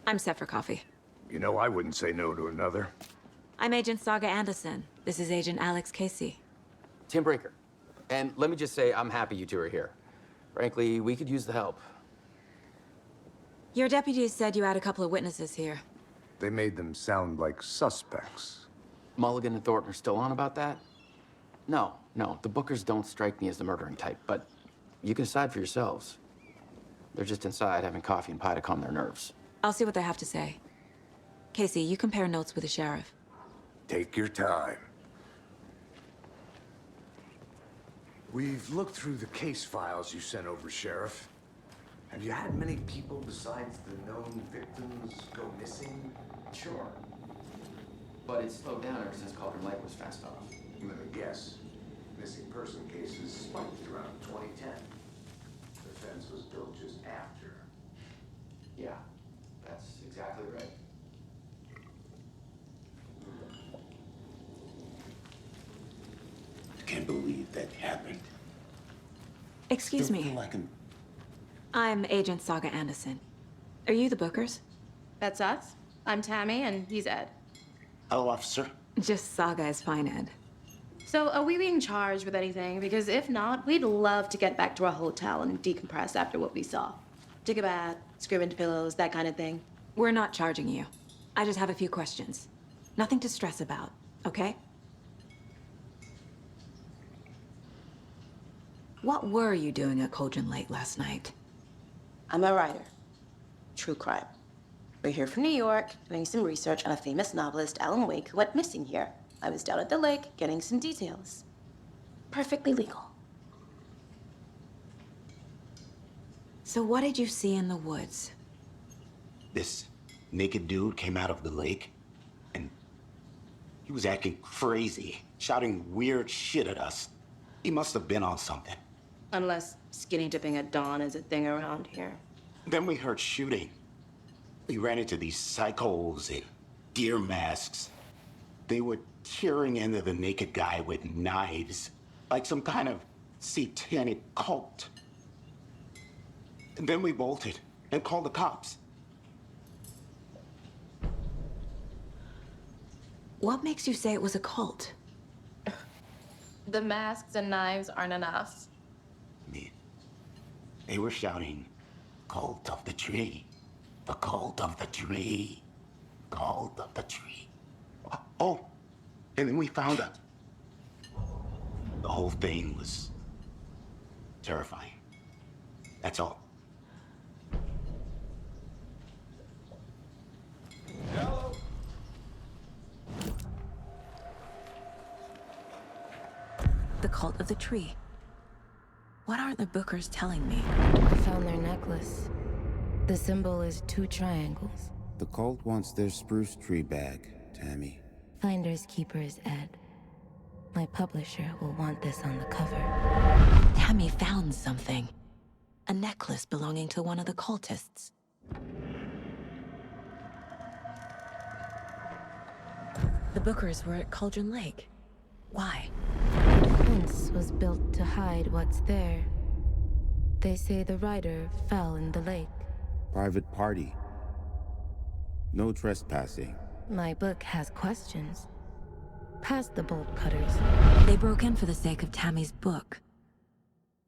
I'm set for coffee. You know, I wouldn't say no to another. I'm Agent Saga Anderson. This is Agent Alex Casey. Tim Breaker. And let me just say, I'm happy you two are here. Frankly, we could use the help. Your deputies said you had a couple of witnesses here. They made them sound like suspects. Mulligan and Thornton are still on about that? No, the Bookers don't strike me as the murdering type, but you can decide for yourselves. They're just inside having coffee and pie to calm their nerves. I'll see what they have to say. Casey, you compare notes with the sheriff. Take your time. We've looked through the case files you sent over, Sheriff. Have you had many people besides the known victims go missing? Sure. But it's slowed down ever since Cauldron Lake was fenced off. Let me guess. Missing person cases spiked around 2010. The fence was built just after. Yeah, that's exactly right. I can't believe that happened. Excuse Don't me. feel like I'm Agent Saga Anderson. Are you the Bookers? That's us. I'm Tammy, and he's Ed. Hello, officer. Just Saga is fine, Ed. So, are we being charged with anything? Because if not, we'd love to get back to our hotel and decompress after what we saw. Take a bath, scream into pillows, that kind of thing. We're not charging you. I just have a few questions. Nothing to stress about, okay? What were you doing at Cauldron Lake last night? I'm a writer. True crime. We're here from New York, doing some research on a famous novelist, Alan Wake, who went missing here. I was down at the lake, getting some details. Perfectly legal. So what did you see in the woods? This naked dude came out of the lake, and he was acting crazy, shouting weird shit at us. He must have been on something. Unless skinny dipping at dawn is a thing around here. Then we heard shooting. We ran into these psychos in deer masks. They were tearing into the naked guy with knives, like some kind of satanic cult. And then we bolted and called the cops. What makes you say it was a cult? The masks and knives aren't enough. They were shouting, "Cult of the tree, the cult of the tree, cult of the tree." Oh, and then we found out. The whole thing was terrifying. That's all. Hello. The cult of the tree. What aren't the Bookers telling me? I found their necklace. The symbol is 2 triangles. The cult wants their spruce tree back, Tammy. Finders keepers, Ed. My publisher will want this on the cover. Tammy found something. A necklace belonging to one of the cultists. The Bookers were at Cauldron Lake. Why? The fence was built to hide what's there. They say the rider fell in the lake. Private party. No trespassing. My book has questions. Past the bolt cutters. They broke in for the sake of Tammy's book.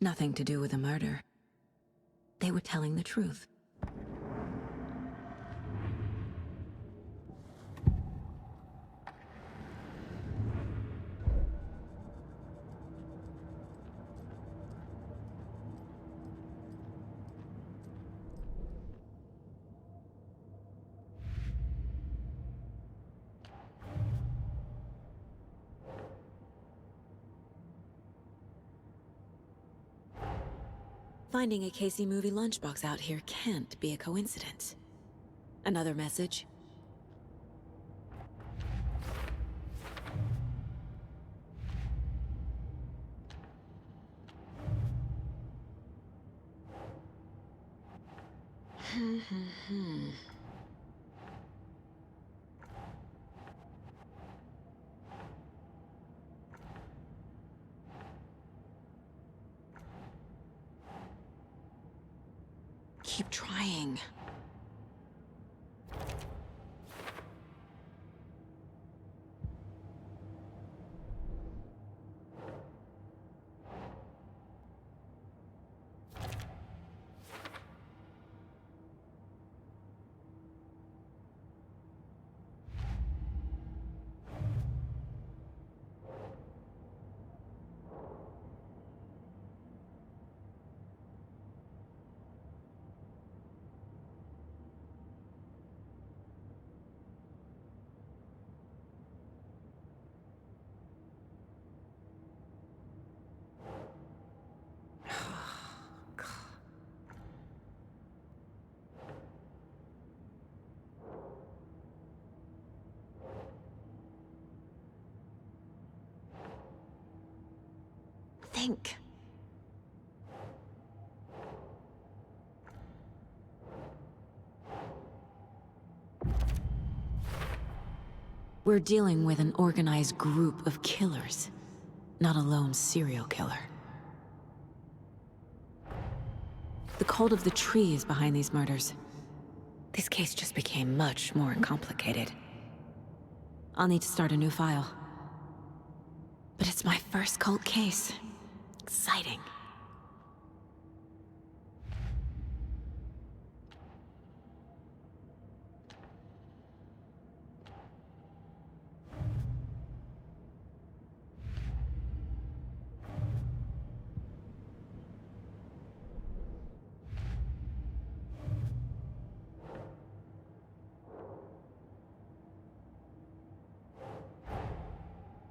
Nothing to do with the murder. They were telling the truth. Finding a Casey movie lunchbox out here can't be a coincidence. Another message? Keep trying. Think. We're dealing with an organized group of killers, not a lone serial killer. The cult of the tree is behind these murders. This case just became much more complicated. I'll need to start a new file. But it's my first cult case. Exciting.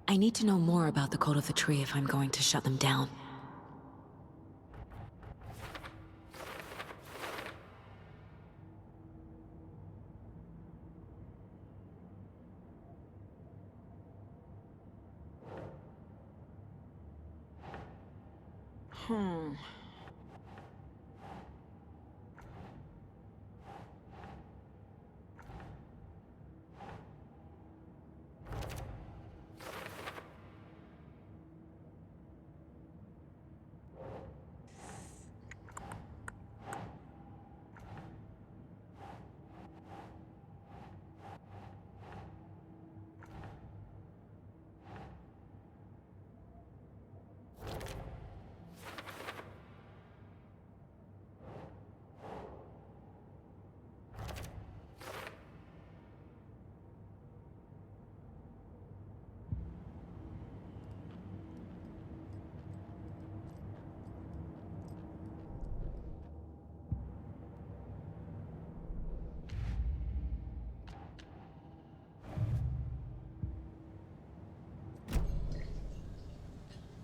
I need to know more about the cult of the tree if I'm going to shut them down.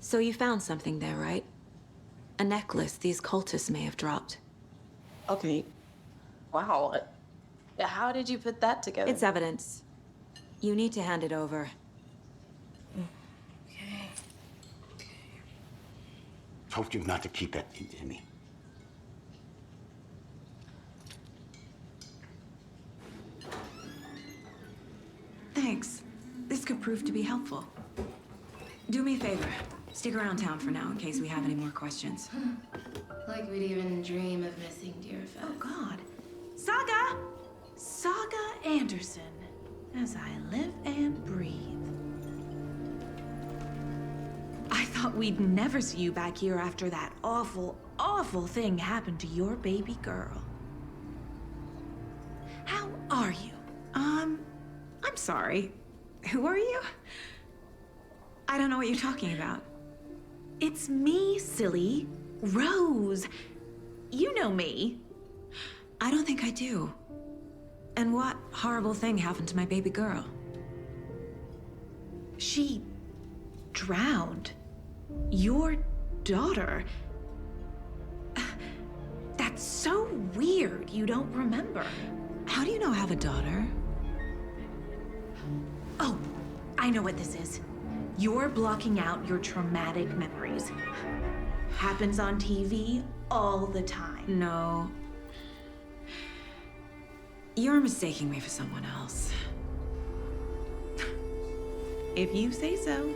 So you found something there, right? A necklace these cultists may have dropped. Okay. Wow. How did you put that together? It's evidence. You need to hand it over. Told you not to keep that in me. Thanks. This could prove to be helpful. Do me a favor. Stick around town for now in case we have any more questions. Like we'd even dream of missing dear Fez. Oh, God. Saga! Saga Anderson. As I live and breathe. I thought thought we'd never see you back here after that awful, awful thing happened to your baby girl. How are you? I'm sorry. Who are you? I don't know what you're talking about. It's me, silly. Rose. You know me. I don't think I do. And what horrible thing happened to my baby girl? She drowned. Your daughter. That's so weird you don't remember. How do you know I have a daughter? Oh, I know what this is. You're blocking out your traumatic memories. Happens on TV all the time. No. You're mistaking me for someone else. If you say so.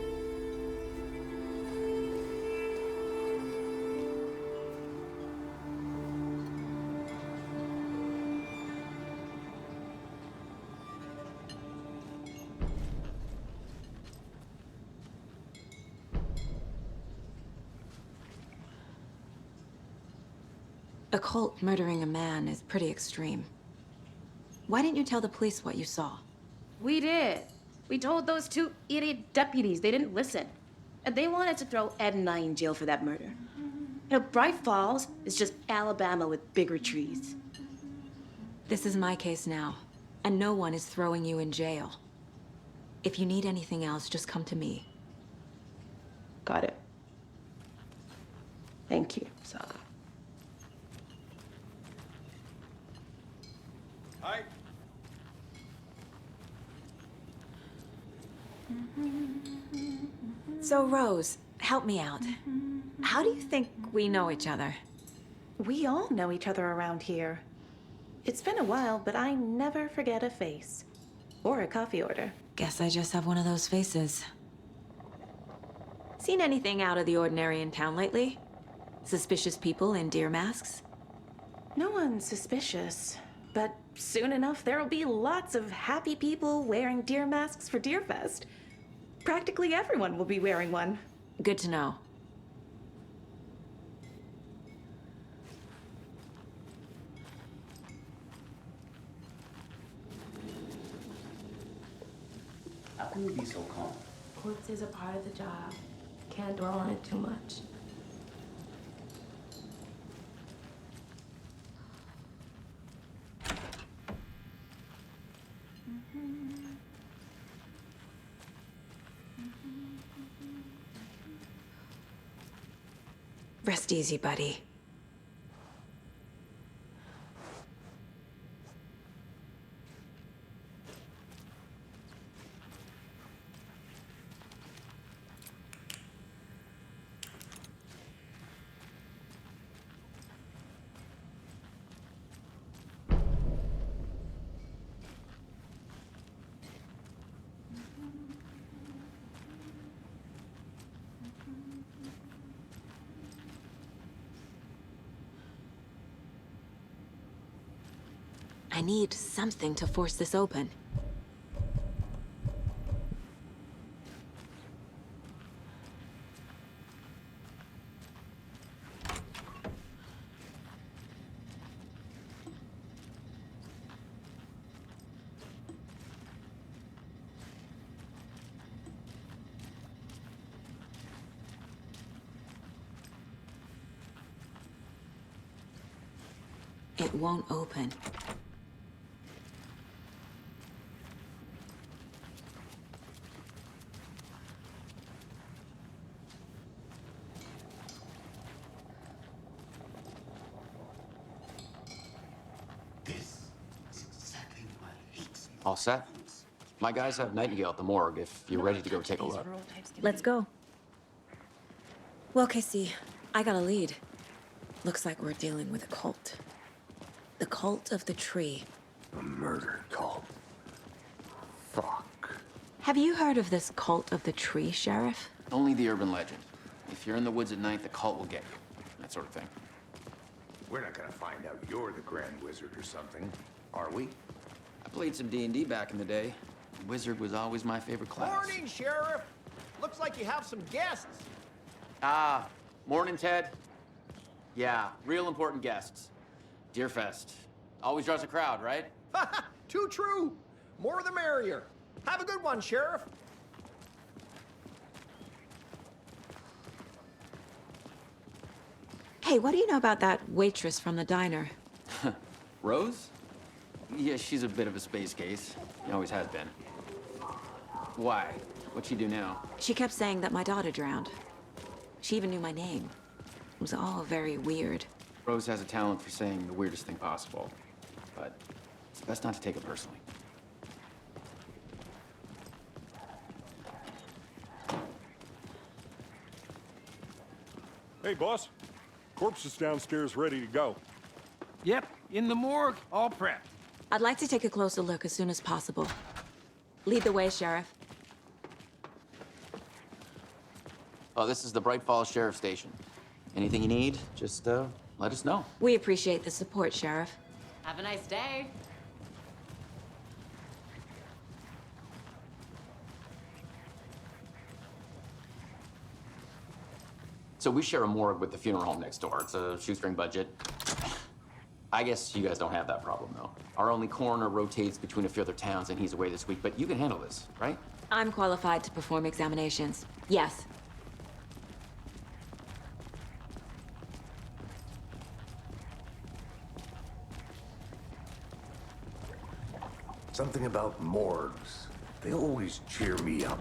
A cult murdering a man is pretty extreme. Why didn't you tell the police what you saw? We did. We told those two idiot deputies. They didn't listen. And they wanted to throw Ed and I in jail for that murder. You know, Bright Falls is just Alabama with bigger trees. This is my case now, and no one is throwing you in jail. If you need anything else, just come to me. Got it. Thank you, Saga. Hi. So, Rose, help me out. How do you think we know each other? We all know each other around here. It's been a while, but I never forget a face. Or a coffee order. Guess I just have one of those faces. Seen anything out of the ordinary in town lately? Suspicious people in deer masks? No one's suspicious. But soon enough, there'll be lots of happy people wearing deer masks for Deerfest. Practically everyone will be wearing one. Good to know. How can you be so calm? Courts is a part of the job. Can't dwell on it too much. Rest easy, buddy. I need something to force this open. It won't open. All set? My guys have Nightingale at the morgue if you're ready to go take a look. Let's go. Well, Casey, I got a lead. Looks like we're dealing with a cult. The cult of the tree. A murder cult. Fuck. Have you heard of this cult of the tree, Sheriff? Only the urban legend. If you're in the woods at night, the cult will get you. That sort of thing. We're not gonna find out you're the Grand Wizard or something, are we? I played some D&D back in the day. Wizard was always my favorite class. Morning, Sheriff. Looks like you have some guests. Ah, morning, Ted. Yeah, real important guests. Deerfest. Always draws a crowd, right? Too true. More the merrier. Have a good one, Sheriff. Hey, what do you know about that waitress from the diner? Rose? Yeah, she's a bit of a space case. She always has been. Why? What'd she do now? She kept saying that my daughter drowned. She even knew my name. It was all very weird. Rose has a talent for saying the weirdest thing possible. But it's best not to take it personally. Hey, boss. Corpse is downstairs ready to go. Yep, in the morgue, all prepped. I'd like to take a closer look as soon as possible. Lead the way, Sheriff. Oh, this is the Bright Falls Sheriff Station. Anything you need, just let us know. We appreciate the support, Sheriff. Have a nice day. So we share a morgue with the funeral home next door. It's a shoestring budget. I guess you guys don't have that problem, though. Our only coroner rotates between a few other towns, and he's away this week, but you can handle this, right? I'm qualified to perform examinations. Yes. Something about morgues. They always cheer me up.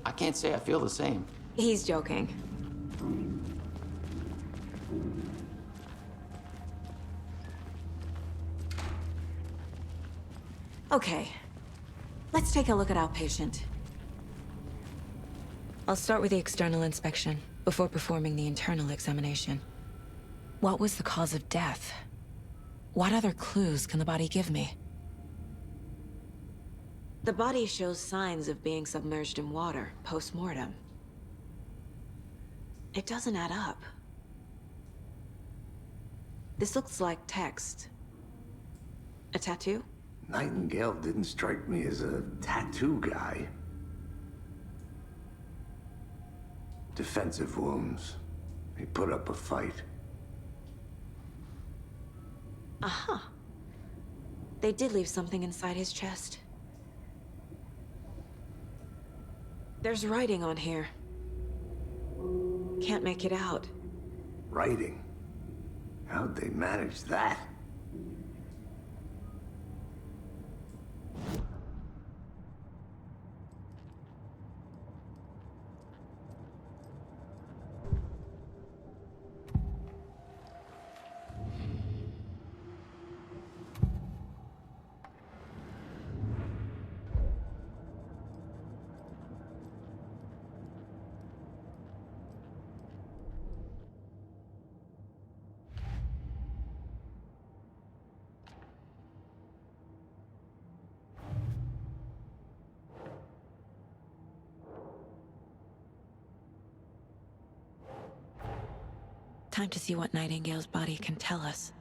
I can't say I feel the same. He's joking. Okay. Let's take a look at our patient. I'll start with the external inspection before performing the internal examination. What was the cause of death? What other clues can the body give me? The body shows signs of being submerged in water post-mortem. It doesn't add up. This looks like text. A tattoo? Nightingale didn't strike me as a tattoo guy. Defensive wounds. He put up a fight. Uh-huh. They did leave something inside his chest. There's writing on here. Can't make it out. Writing? How'd they manage that? Time to see what Nightingale's body can tell us.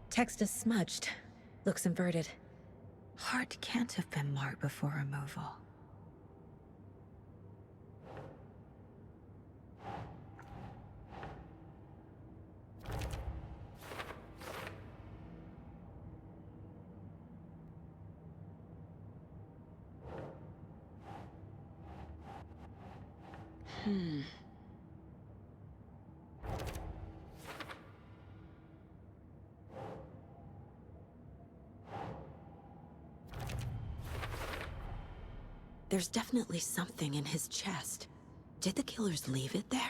Text is smudged. Looks inverted. Heart can't have been marked before removal. There's definitely something in his chest. Did the killers leave it there?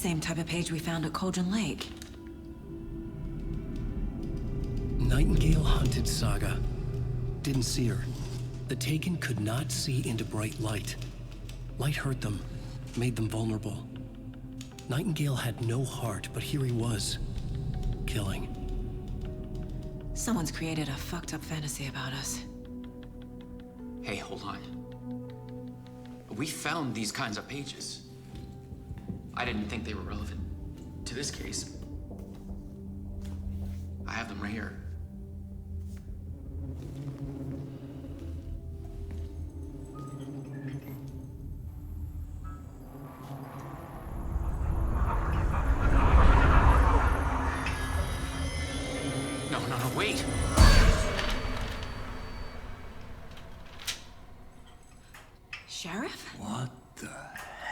same type of page we found at Cauldron Lake. Nightingale hunted Saga. Didn't see her. The Taken could not see into bright light. Light hurt them, made them vulnerable. Nightingale had no heart, but here he was, killing. Someone's created a fucked up fantasy about us. Hey, hold on. We found these kinds of pages. I didn't think they were relevant to this case. I have them right here. No, wait! Sheriff? What the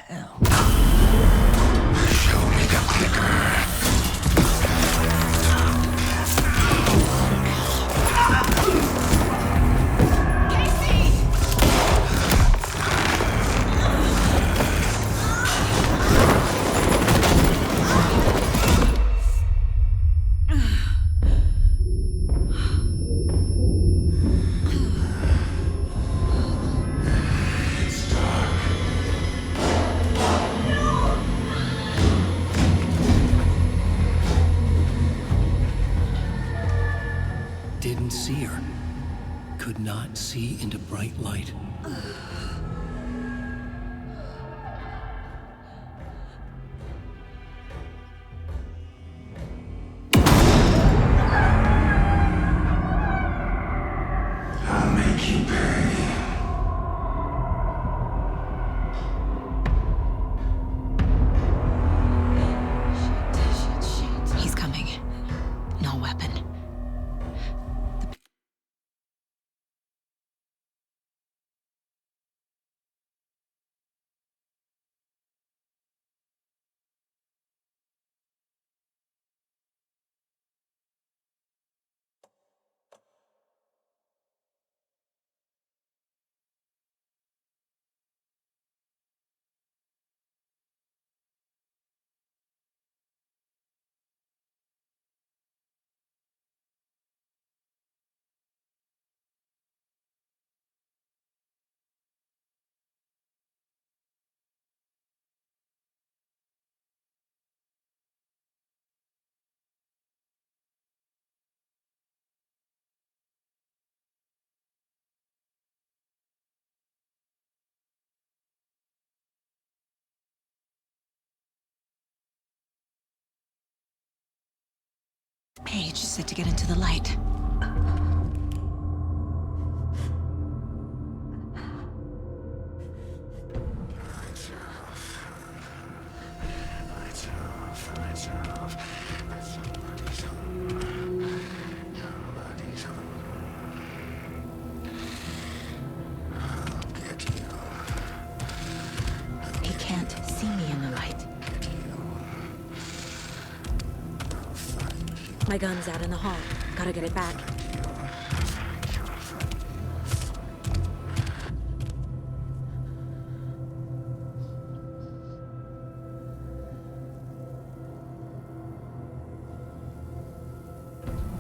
hell? Show me the clicker. Didn't see her. Could not see into bright light. I'll make you pay. He's coming. No weapon. Page said to get into the light. He can't see me in the light. My gun's out in the hall. Gotta get it back.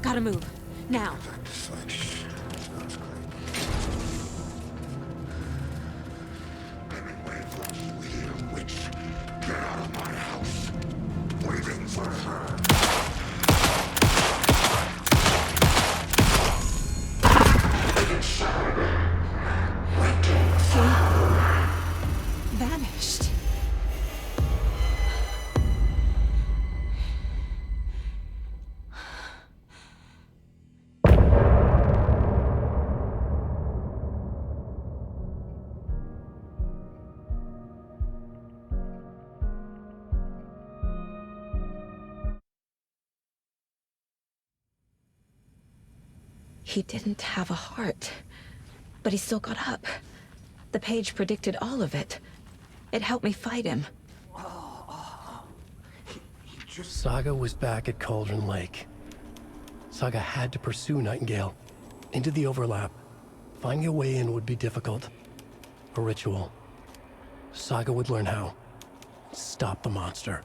Gotta move. Now. Get out of my house. Waiting for her. Vanished. He didn't have a heart, but he still got up. The page predicted all of it. It helped me fight him. Saga was back at Cauldron Lake. Saga had to pursue Nightingale. Into the overlap. Finding a way in would be difficult. A ritual. Saga would learn how. Stop the monster.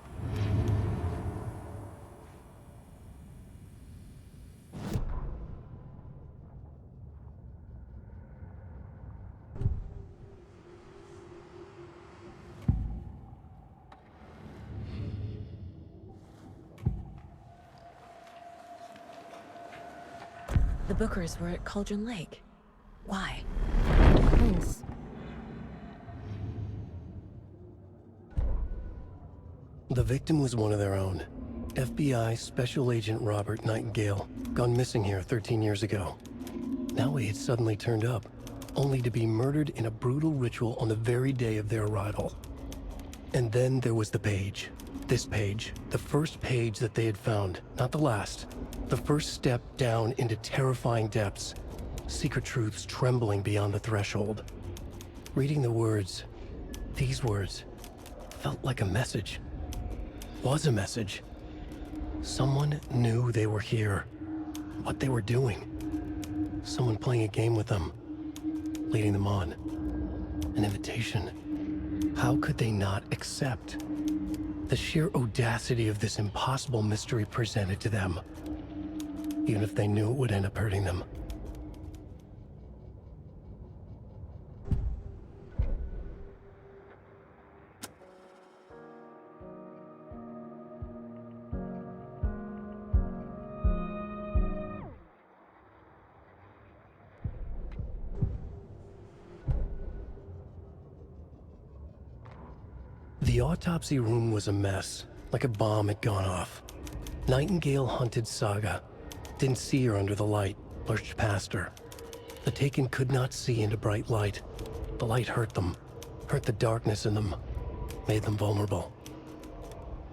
The Bookers were at Cauldron Lake. Why? Depends. The victim was one of their own. FBI Special Agent Robert Nightingale, gone missing here 13 years ago. Now he had suddenly turned up, only to be murdered in a brutal ritual on the very day of their arrival. And then there was the page. This page, the first page that they had found, not the last. The first step down into terrifying depths, secret truths trembling beyond the threshold. Reading the words, these words, felt like a message. Was a message. Someone knew they were here, what they were doing. Someone playing a game with them, leading them on. An invitation. How could they not accept? The sheer audacity of this impossible mystery presented to them, even if they knew it would end up hurting them. The autopsy room was a mess, like a bomb had gone off. Nightingale hunted Saga. Didn't see her under the light, lurched past her. The Taken could not see into bright light. The light hurt them, hurt the darkness in them, made them vulnerable.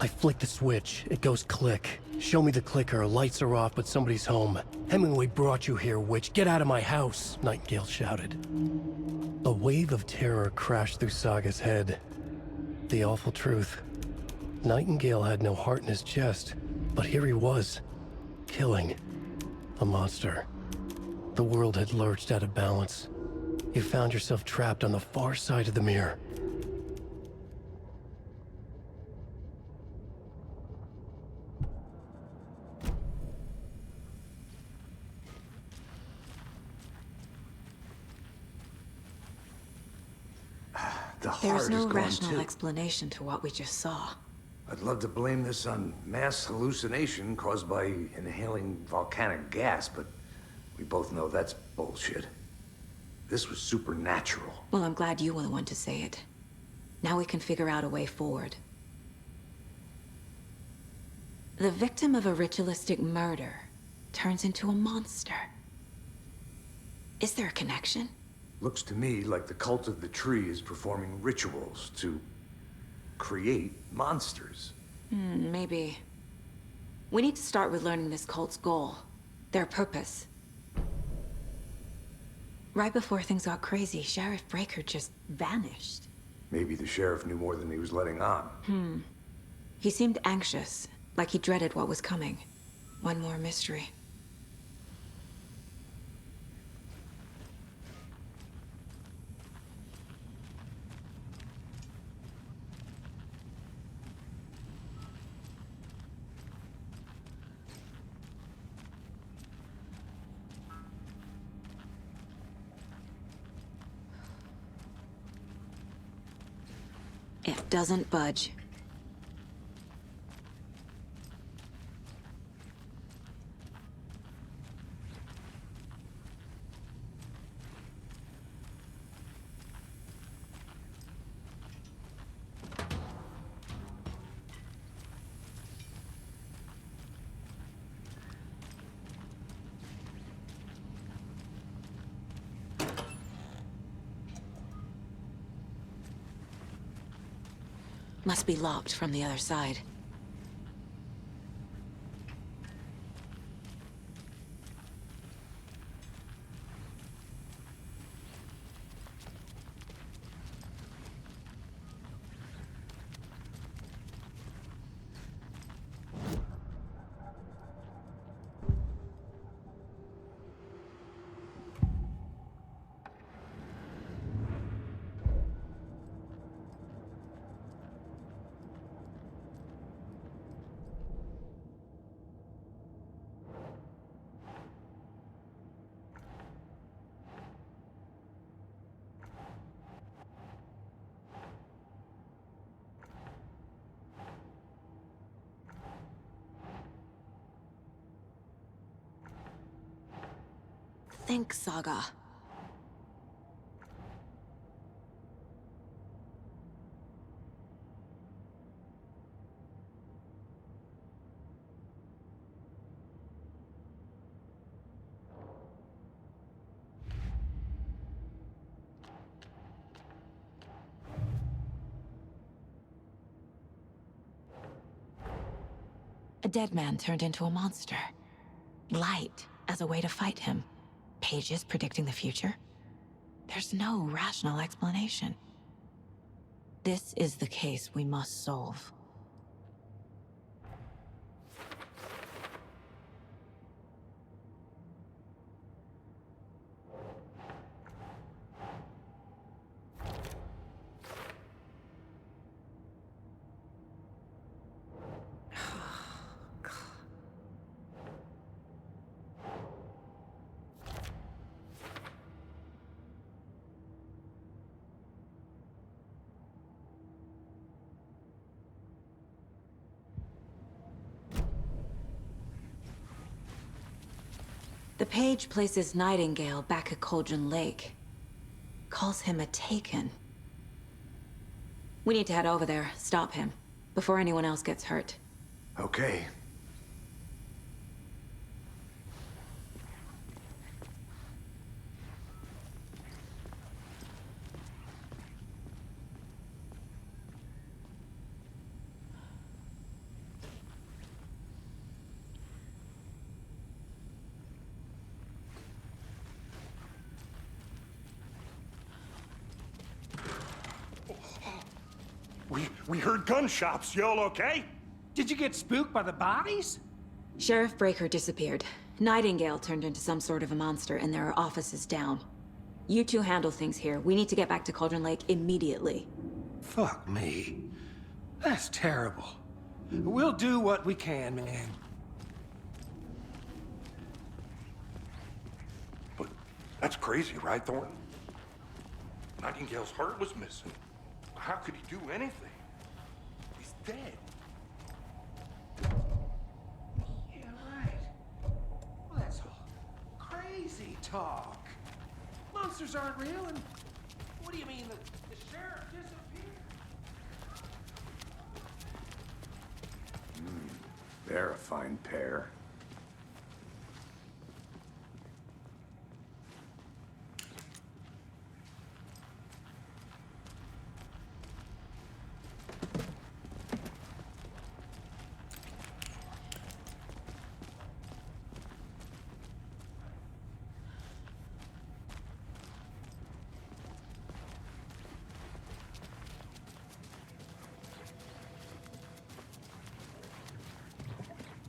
I flick the switch, it goes click. Show me the clicker, lights are off, but somebody's home. Hemingway brought you here, witch. Get out of my house, Nightingale shouted. A wave of terror crashed through Saga's head. The awful truth. Nightingale had no heart in his chest, but here he was, killing a monster. The world had lurched out of balance. You found yourself trapped on the far side of the mirror. The heart There's no is gone rational too. explanation to what we just saw. I'd love to blame this on mass hallucination caused by inhaling volcanic gas, but we both know that's bullshit. This was supernatural. Well, I'm glad you were the one to say it. Now we can figure out a way forward. The victim of a ritualistic murder turns into a monster. Is there a connection? Looks to me like the cult of the tree is performing rituals to create monsters. Maybe. We need to start with learning this cult's goal, their purpose. Right before things got crazy, Sheriff Breaker just vanished. Maybe the sheriff knew more than he was letting on. He seemed anxious, like he dreaded what was coming. One more mystery. It doesn't budge. Must be locked from the other side. think, Saga. A dead man turned into a monster. Light as a way to fight him. Pages predicting the future. There's no rational explanation. This is the case we must solve. The page places Nightingale back at Cauldron Lake. Calls him a Taken. We need to head over there, stop him, before anyone else gets hurt. Okay. We heard gunshots. Y'all okay? Did you get spooked by the bodies? Sheriff Breaker disappeared. Nightingale turned into some sort of a monster, and there are offices down. You two handle things here. We need to get back to Cauldron Lake immediately. Fuck me. That's terrible. We'll do what we can, man. But that's crazy, right, Thornton? Nightingale's heart was missing. How could he do anything? He's dead. Yeah, right. Well, that's all crazy talk. Monsters aren't real, and what do you mean the sheriff disappeared? They're a fine pair.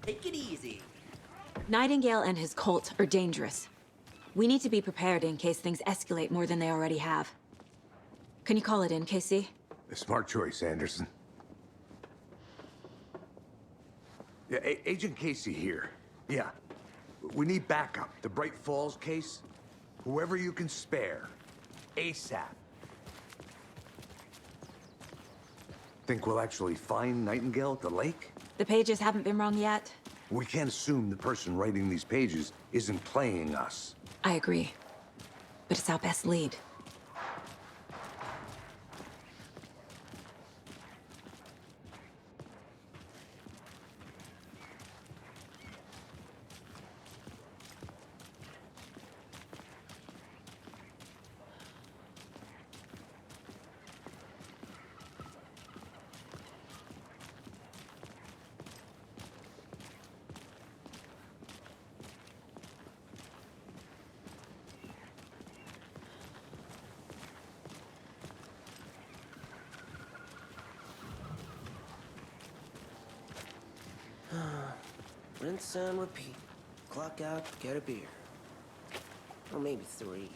Take it easy. Nightingale and his cult are dangerous. We need to be prepared in case things escalate more than they already have. Can you call it in, Casey? A smart choice, Anderson. Yeah, Agent Casey here. Yeah. We need backup. The Bright Falls case. Whoever you can spare. ASAP. Think we'll actually find Nightingale at the lake? The pages haven't been wrong yet. We can't assume the person writing these pages isn't playing us. I agree. But it's our best lead. Rinse and repeat. Clock out, get a beer. Or maybe 3.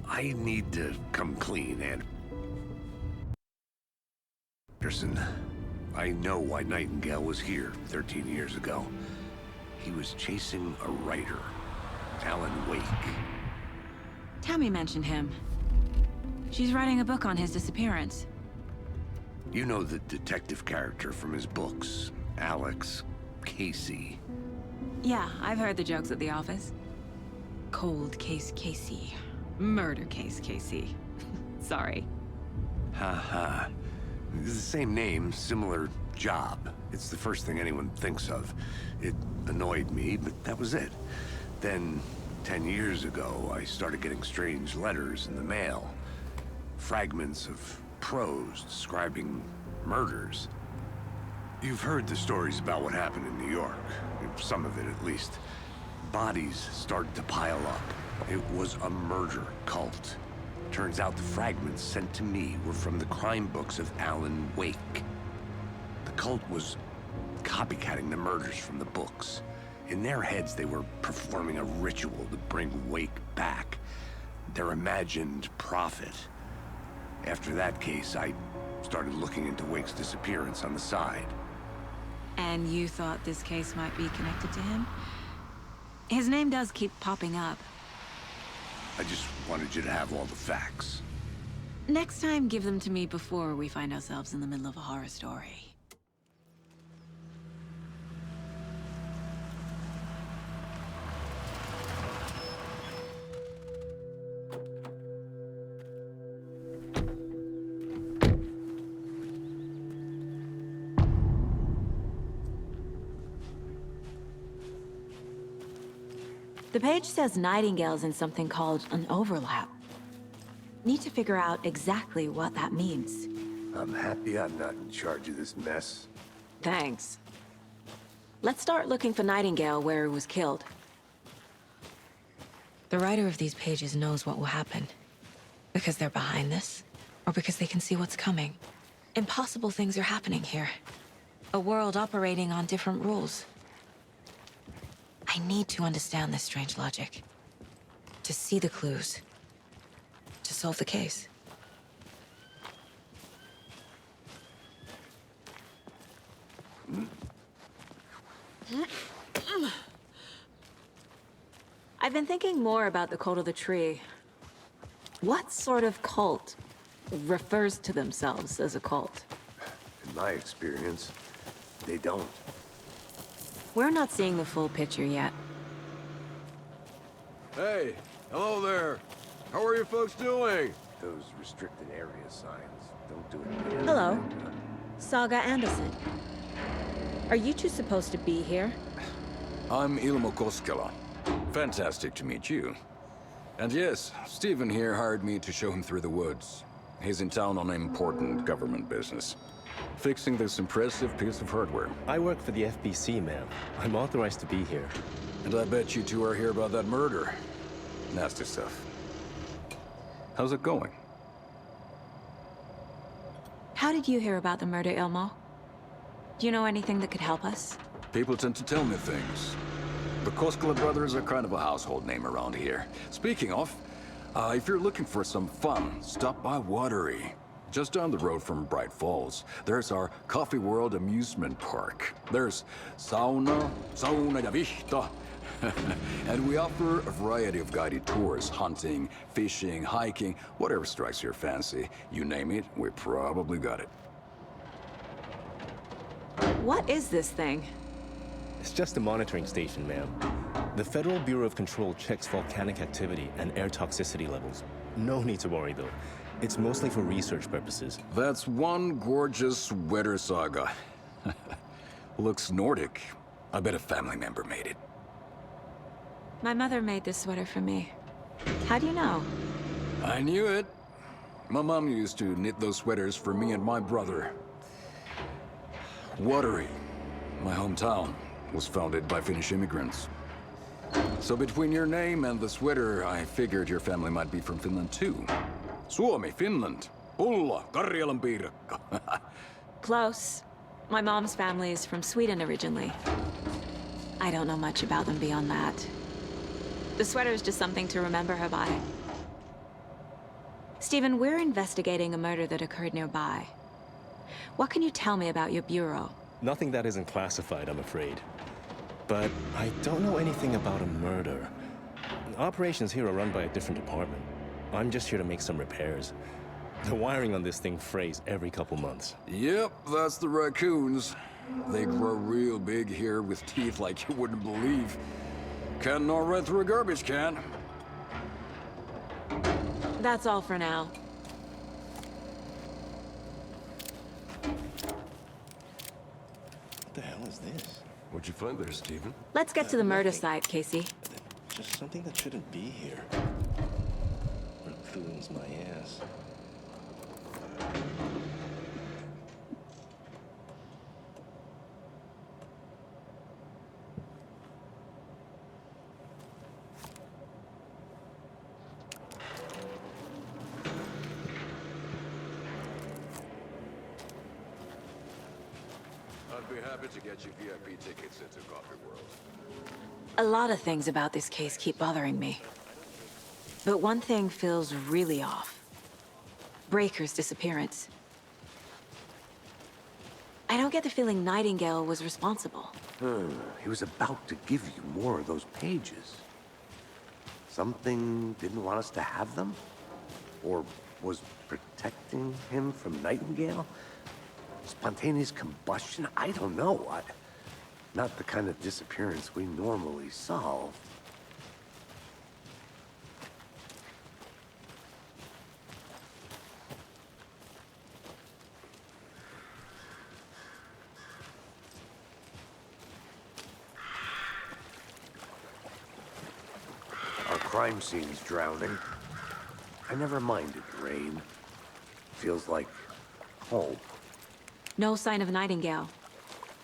I need to come clean, Anderson. I know why Nightingale was here 13 years ago. He was chasing a writer, Alan Wake. Tammy mentioned him. She's writing a book on his disappearance. You know the detective character from his books, Alex, Casey. Yeah, I've heard the jokes at the office. Cold case Casey. Murder case Casey. Sorry. Ha. It's the same name, similar job. It's the first thing anyone thinks of. It annoyed me, but that was it. Then, 10 years ago, I started getting strange letters in the mail. Fragments of prose describing murders. You've heard the stories about what happened in New York. Some of it, at least. Bodies started to pile up. It was a murder cult. Turns out the fragments sent to me were from the crime books of Alan Wake. The cult was copycatting the murders from the books. In their heads, they were performing a ritual to bring Wake back. Their imagined prophet. After that case, I started looking into Wake's disappearance on the side. And you thought this case might be connected to him? His name does keep popping up. I just wanted you to have all the facts. Next time, give them to me before we find ourselves in the middle of a horror story. The page says Nightingale's in something called an overlap. Need to figure out exactly what that means. I'm happy I'm not in charge of this mess. Thanks. Let's start looking for Nightingale where he was killed. The writer of these pages knows what will happen. Because they're behind this, or because they can see what's coming. Impossible things are happening here. A world operating on different rules. I need to understand this strange logic. To see the clues. To solve the case. I've been thinking more about the cult of the tree. What sort of cult refers to themselves as a cult? In my experience, they don't. We're not seeing the full picture yet. Hey, hello there. How are you folks doing? Those restricted area signs don't do it again. Hello. Saga Anderson. Are you two supposed to be here? I'm Ilmo Koskela. Fantastic to meet you. And yes, Stephen here hired me to show him through the woods. He's in town on important government business. Fixing this impressive piece of hardware. I work for the FBC, ma'am. I'm authorized to be here. And I bet you two are here about that murder. Nasty stuff. How's it going? How did you hear about the murder, Ilmo? Do you know anything that could help us? People tend to tell me things. The Koskela brothers are kind of a household name around here. Speaking of, if you're looking for some fun, stop by Watery. Just down the road from Bright Falls, there's our Coffee World amusement park. There's sauna ja vihta. And we offer a variety of guided tours, hunting, fishing, hiking, whatever strikes your fancy. You name it, we probably got it. What is this thing? It's just a monitoring station, ma'am. The Federal Bureau of Control checks volcanic activity and air toxicity levels. No need to worry, though. It's mostly for research purposes. That's one gorgeous sweater, Saga. Looks Nordic. I bet a family member made it. My mother made this sweater for me. How do you know? I knew it. My mom used to knit those sweaters for me and my brother. Watery, my hometown, was founded by Finnish immigrants. So between your name and the sweater, I figured your family might be from Finland too. Suomi, Finland. Pulla, Karjalan piirakka. Close. My mom's family is from Sweden originally. I don't know much about them beyond that. The sweater is just something to remember her by. Stephen, we're investigating a murder that occurred nearby. What can you tell me about your bureau? Nothing that isn't classified, I'm afraid. But I don't know anything about a murder. Operations here are run by a different department. I'm just here to make some repairs. The wiring on this thing frays every couple months. Yep, that's the raccoons. They grow real big here with teeth like you wouldn't believe. Can't gnaw right through a garbage can. That's all for now. What the hell is this? What'd you find there, Stephen? Let's get to the murder site, Casey. Just something that shouldn't be here. Raccoons, my ass. I'd be happy to get you VIP tickets into Coffee World. A lot of things about this case keep bothering me. But one thing feels really off. Breaker's disappearance. I don't get the feeling Nightingale was responsible. He was about to give you more of those pages. Something didn't want us to have them? Or was protecting him from Nightingale? Spontaneous combustion? I don't know. Not the kind of disappearance we normally solve. Our crime scene's drowning. I never minded rain. Feels like home. No sign of Nightingale.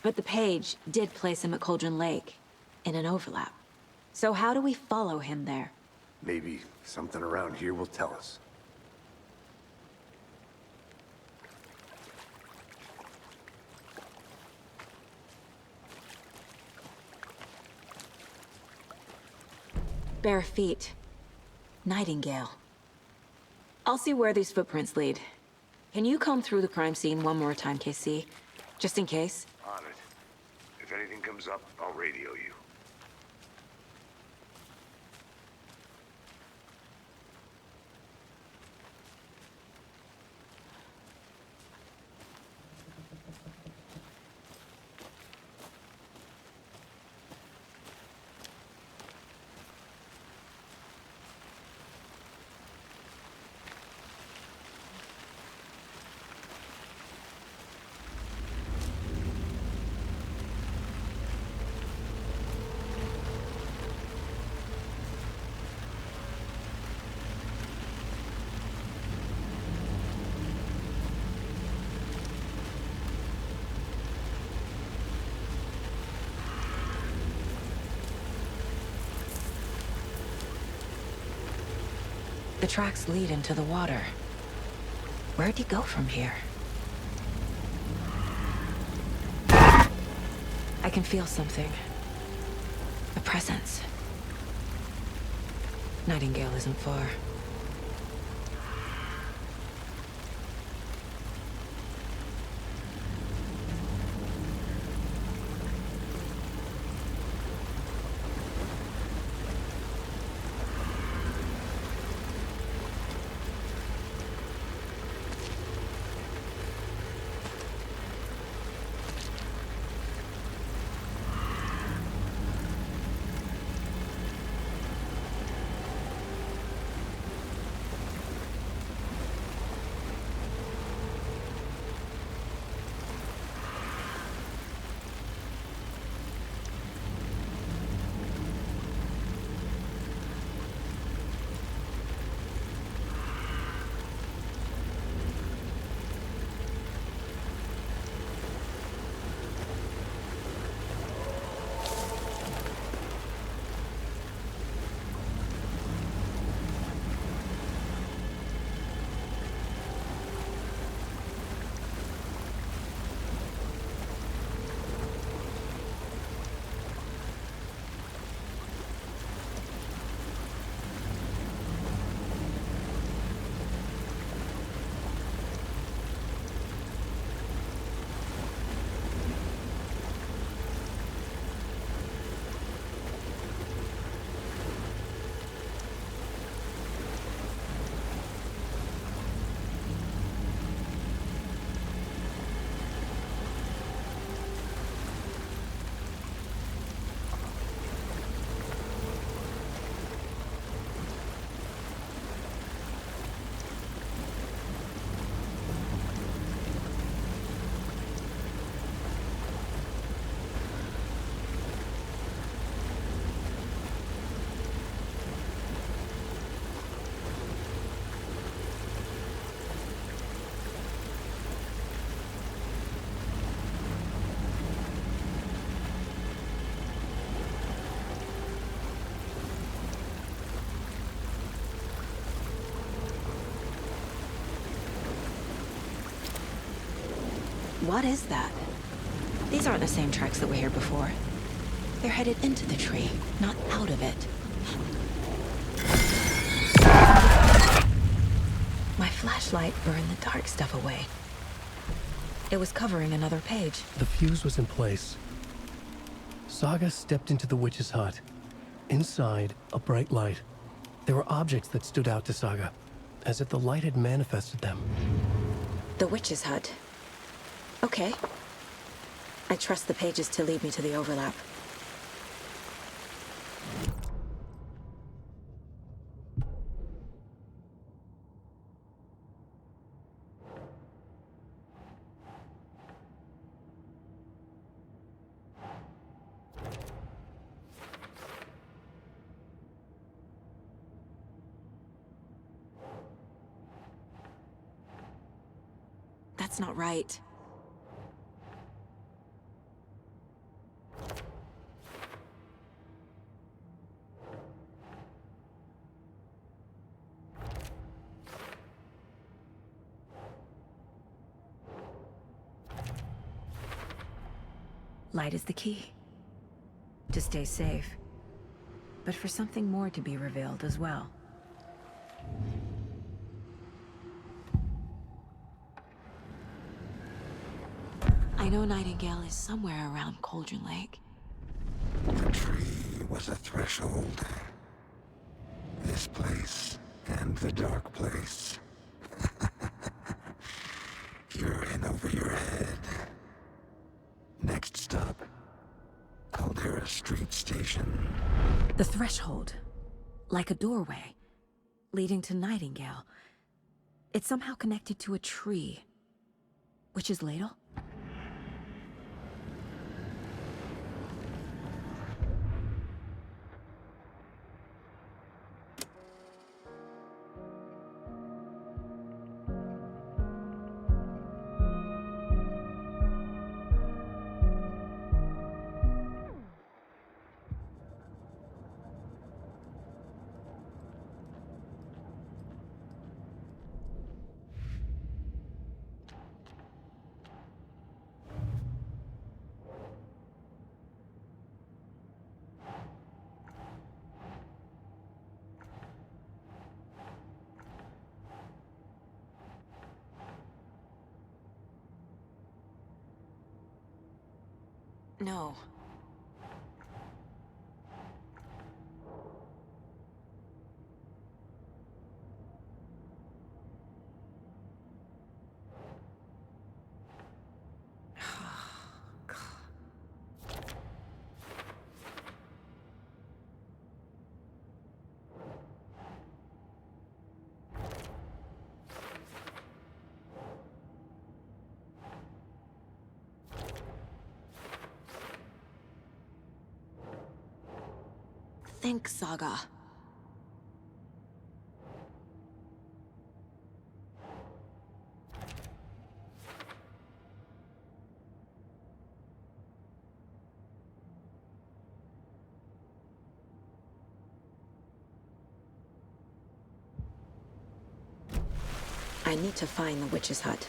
But the page did place him at Cauldron Lake, in an overlap. So how do we follow him there? Maybe something around here will tell us. Bare feet. Nightingale. I'll see where these footprints lead. Can you comb through the crime scene one more time, KC? Just in case? On it. If anything comes up, I'll radio you. The tracks lead into the water. Where'd he go from here? I can feel something. A presence. Nightingale isn't far. What is that? These aren't the same tracks that were here before. They're headed into the tree, not out of it. My flashlight burned the dark stuff away. It was covering another page. The fuse was in place. Saga stepped into the witch's hut. Inside, a bright light. There were objects that stood out to Saga, as if the light had manifested them. The witch's hut. Okay. I trust the pages to lead me to the overlap. That's not right. Light is the key. To stay safe. But for something more to be revealed as well. I know Nightingale is somewhere around Cauldron Lake. The tree was a threshold. This place and the dark place. You're in over your head. Next stop, Caldera Street Station. The threshold. Like a doorway. Leading to Nightingale. It's somehow connected to a tree. Witch's ladle? No. Think, Saga. I need to find the witch's hut.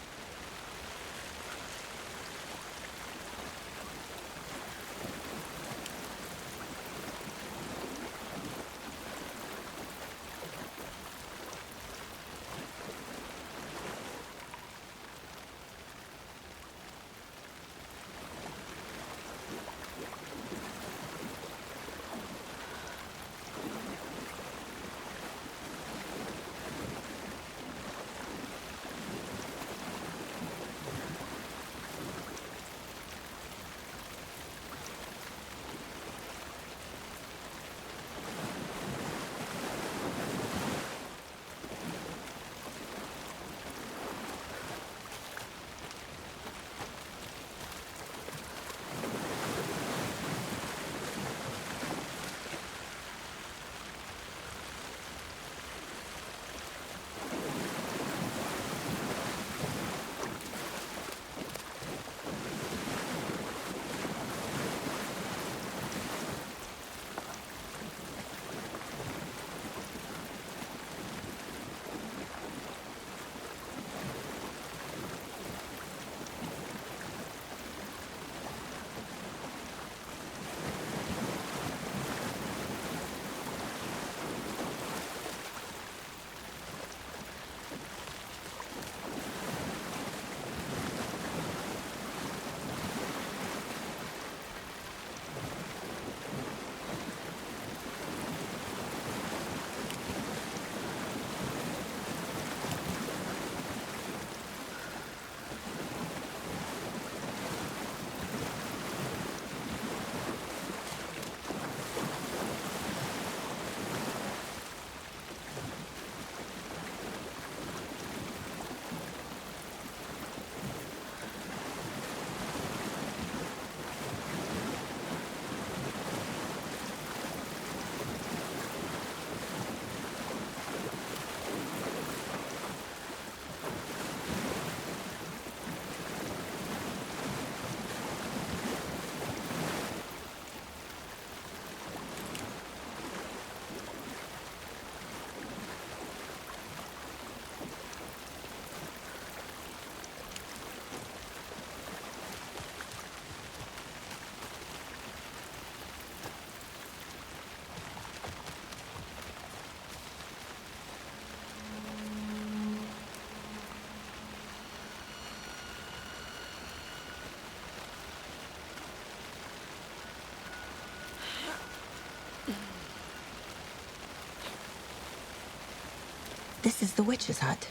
This is the witch's hut.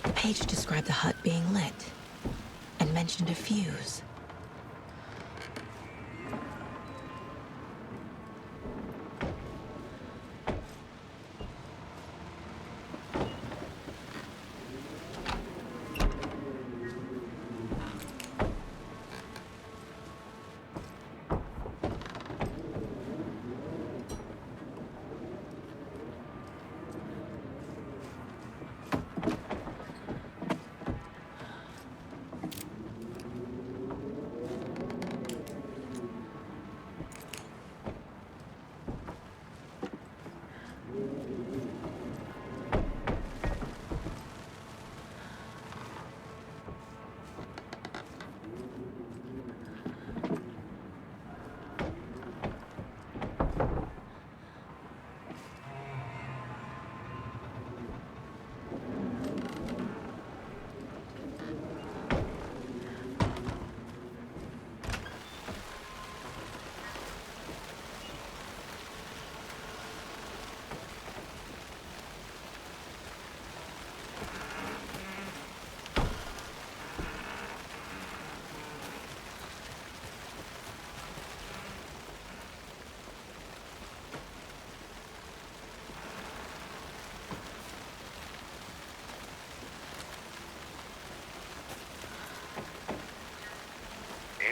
The page described the hut being lit and mentioned a fuse.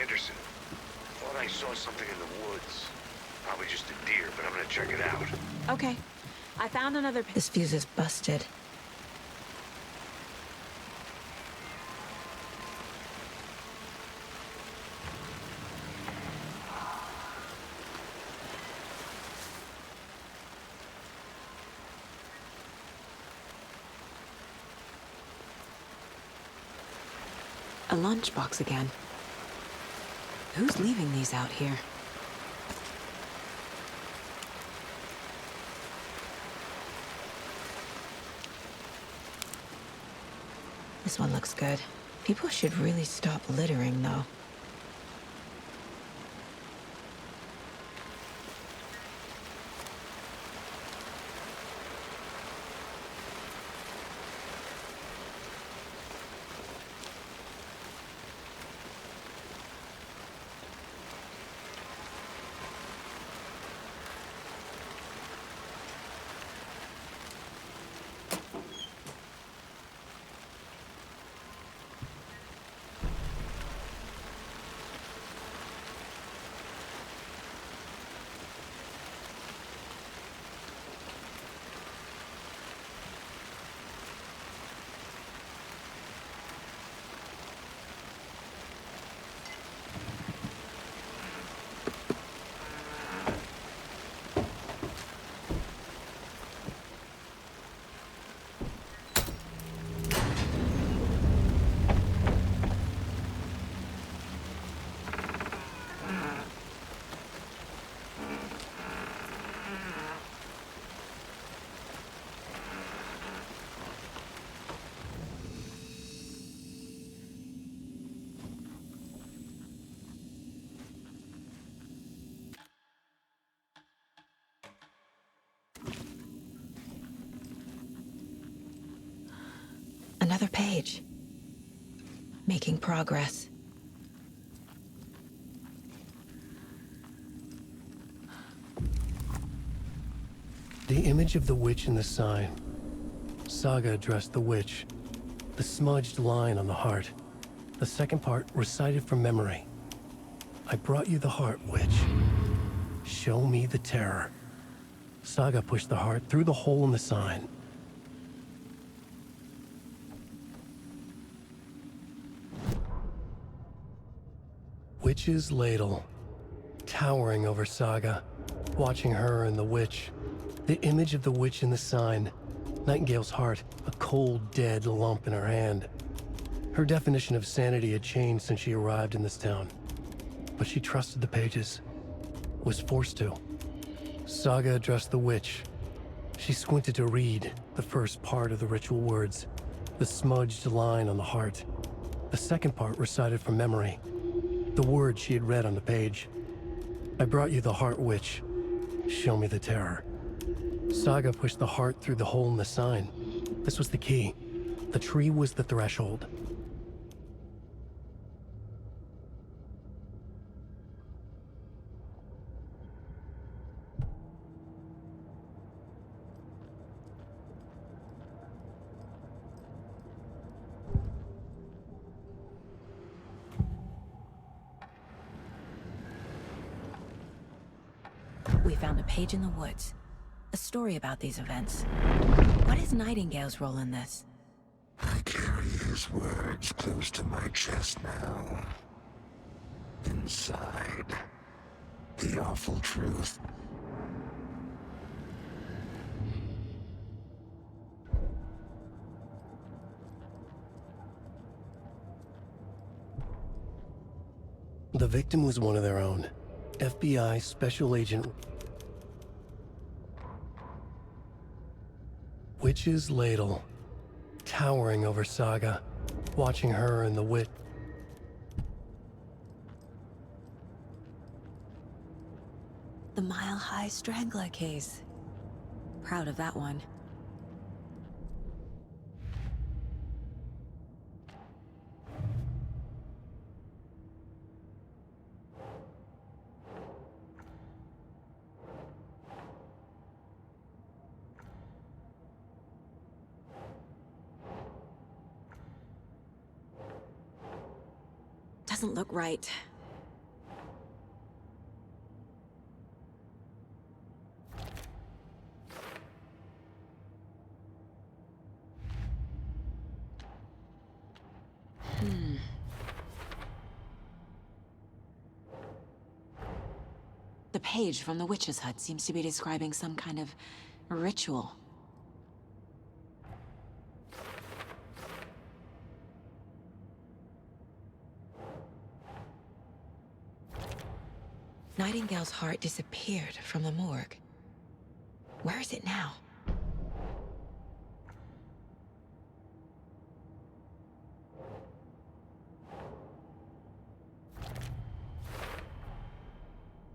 Anderson, thought I saw something in the woods. Probably just a deer, but I'm gonna check it out. Okay. I found another... This fuse is busted. A lunchbox again. Who's leaving these out here? This one looks good. People should really stop littering, though. Another page. Making progress. The image of the witch in the sign. Saga addressed the witch. The smudged line on the heart. The second part recited from memory. I brought you the heart, witch. Show me the terror. Saga pushed the heart through the hole in the sign. Witch's ladle, towering over Saga, watching her and the witch. The image of the witch in the sign. Nightingale's heart, a cold, dead lump in her hand. Her definition of sanity had changed since she arrived in this town. But she trusted the pages. Was forced to. Saga addressed the witch. She squinted to read the first part of the ritual words, the smudged line on the heart. The second part recited from memory, the words she had read on the page. I brought you the heart witch. Show me the terror. Saga pushed the heart through the hole in the sign. This was the key. The tree was the threshold. We found a page in the woods. A story about these events. What is Nightingale's role in this? I carry his words close to my chest now. Inside, the awful truth. The victim was one of their own. FBI Special Agent... Witch's ladle, towering over Saga, watching her and the wit. The mile-high strangler case. Proud of that one. Doesn't look right. The page from the witch's hut seems to be describing some kind of ritual. Nightingale's heart disappeared from the morgue. Where is it now?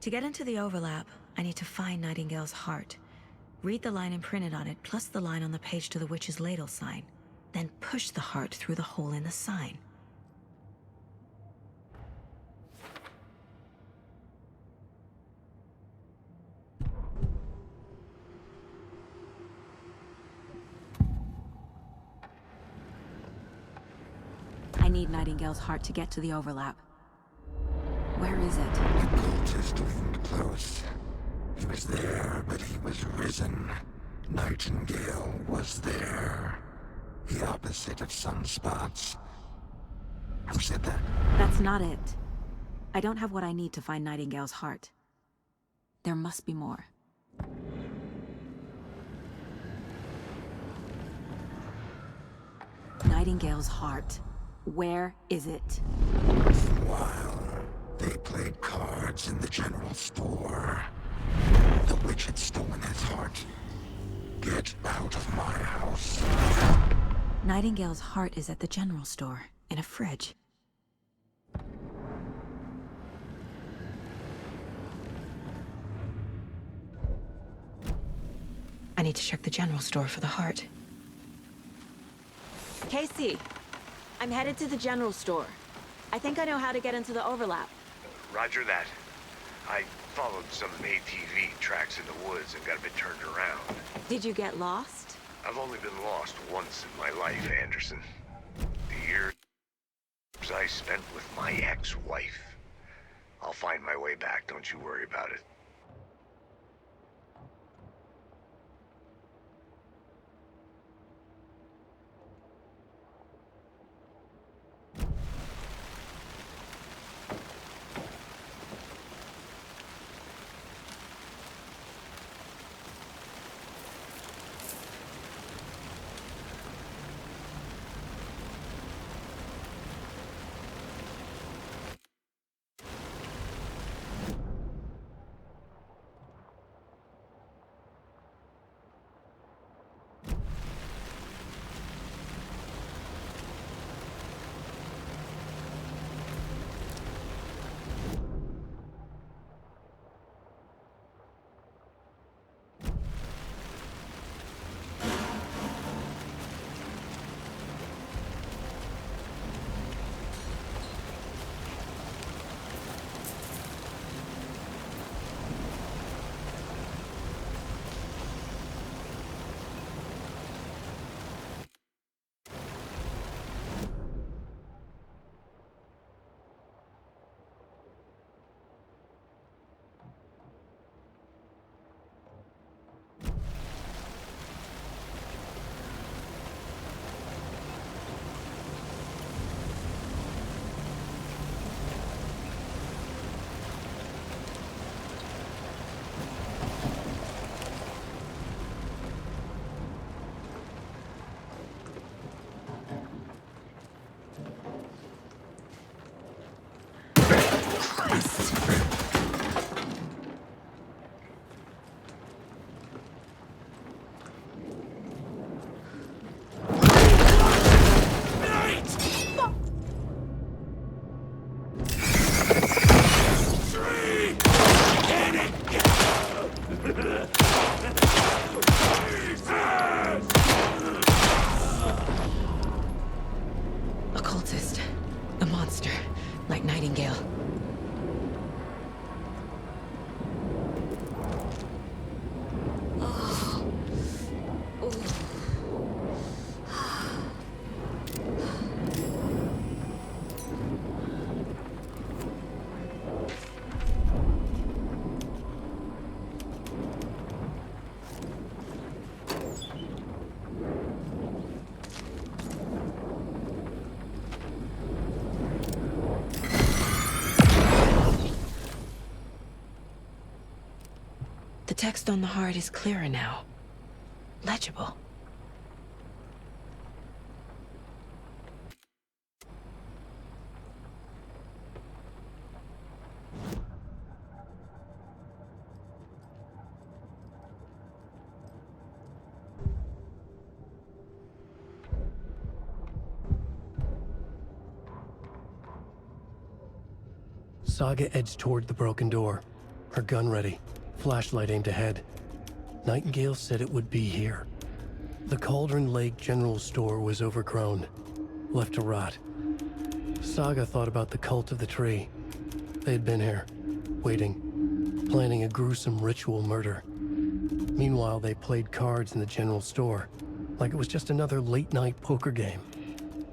To get into the overlap, I need to find Nightingale's heart. Read the line imprinted on it, plus the line on the page to the witch's ladle sign. Then push the heart through the hole in the sign. I need Nightingale's heart to get to the overlap. Where is it? The cultist loomed close. He was there, but he was risen. Nightingale was there. The opposite of sunspots. Who said that? That's not it. I don't have what I need to find Nightingale's heart. There must be more. Nightingale's heart. Where is it? While they played cards in the general store, the witch had stolen his heart. Get out of my house. Nightingale's heart is at the general store, in a fridge. I need to check the general store for the heart. Casey, I'm headed to the general store. I think I know how to get into the overlap. Roger that. I followed some ATV tracks in the woods and got a bit turned around. Did you get lost? I've only been lost once in my life, Anderson. The years I spent with my ex-wife. I'll find my way back, don't you worry about it. best. A cultist. A monster. Like Nightingale. The text on the heart is clearer now. Legible. Saga edged toward the broken door, her gun ready, flashlight aimed ahead. Nightingale said it would be here. The Cauldron Lake General Store was overgrown, left to rot. Saga thought about the cult of the tree. They had been here, waiting, planning a gruesome ritual murder. Meanwhile, they played cards in the general store, like it was just another late-night poker game.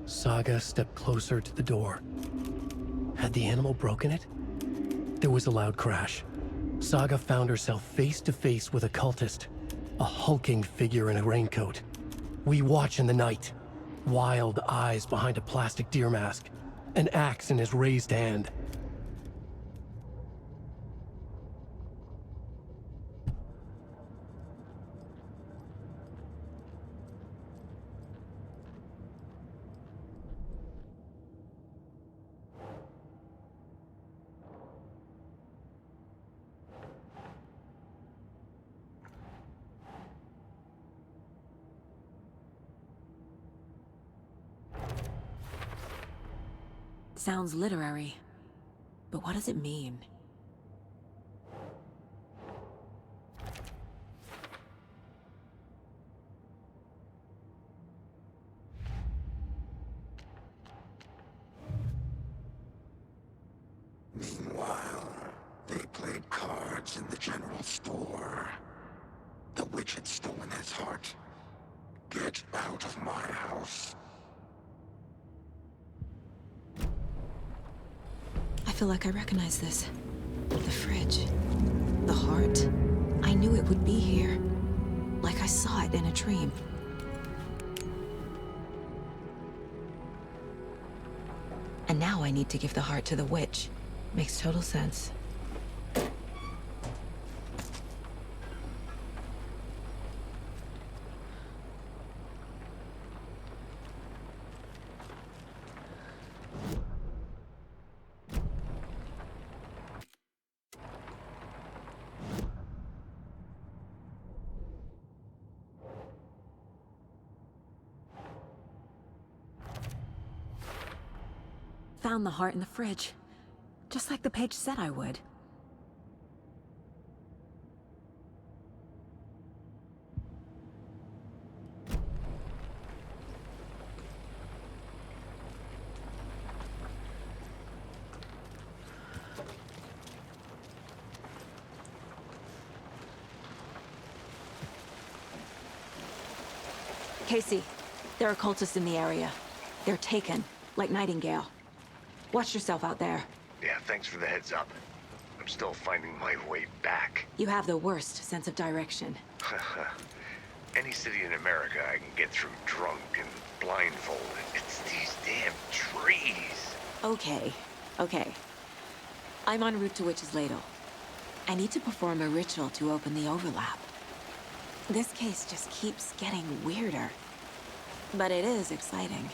Saga stepped closer to the door. Had the animal broken it? There was a loud crash. Saga found herself face to face with a cultist, a hulking figure in a raincoat. We watch in the night, wild eyes behind a plastic deer mask, an axe in his raised hand. Sounds literary. But what does it mean? Meanwhile, they played cards in the general store. The witch had stolen his heart. Get out of my house. I feel like I recognize this. The fridge. The heart. I knew it would be here. Like I saw it in a dream. And now I need to give the heart to the witch. Makes total sense. Found the heart in the fridge. Just like the page said I would. Casey, there are cultists in the area. They're taken, like Nightingale. Watch yourself out there. Yeah, thanks for the heads up. I'm still finding my way back. You have the worst sense of direction. Any city in America I can get through drunk and blindfolded. It's these damn trees. Okay, okay. I'm en route to Witch's Ladle. I need to perform a ritual to open the overlap. This case just keeps getting weirder. But it is exciting.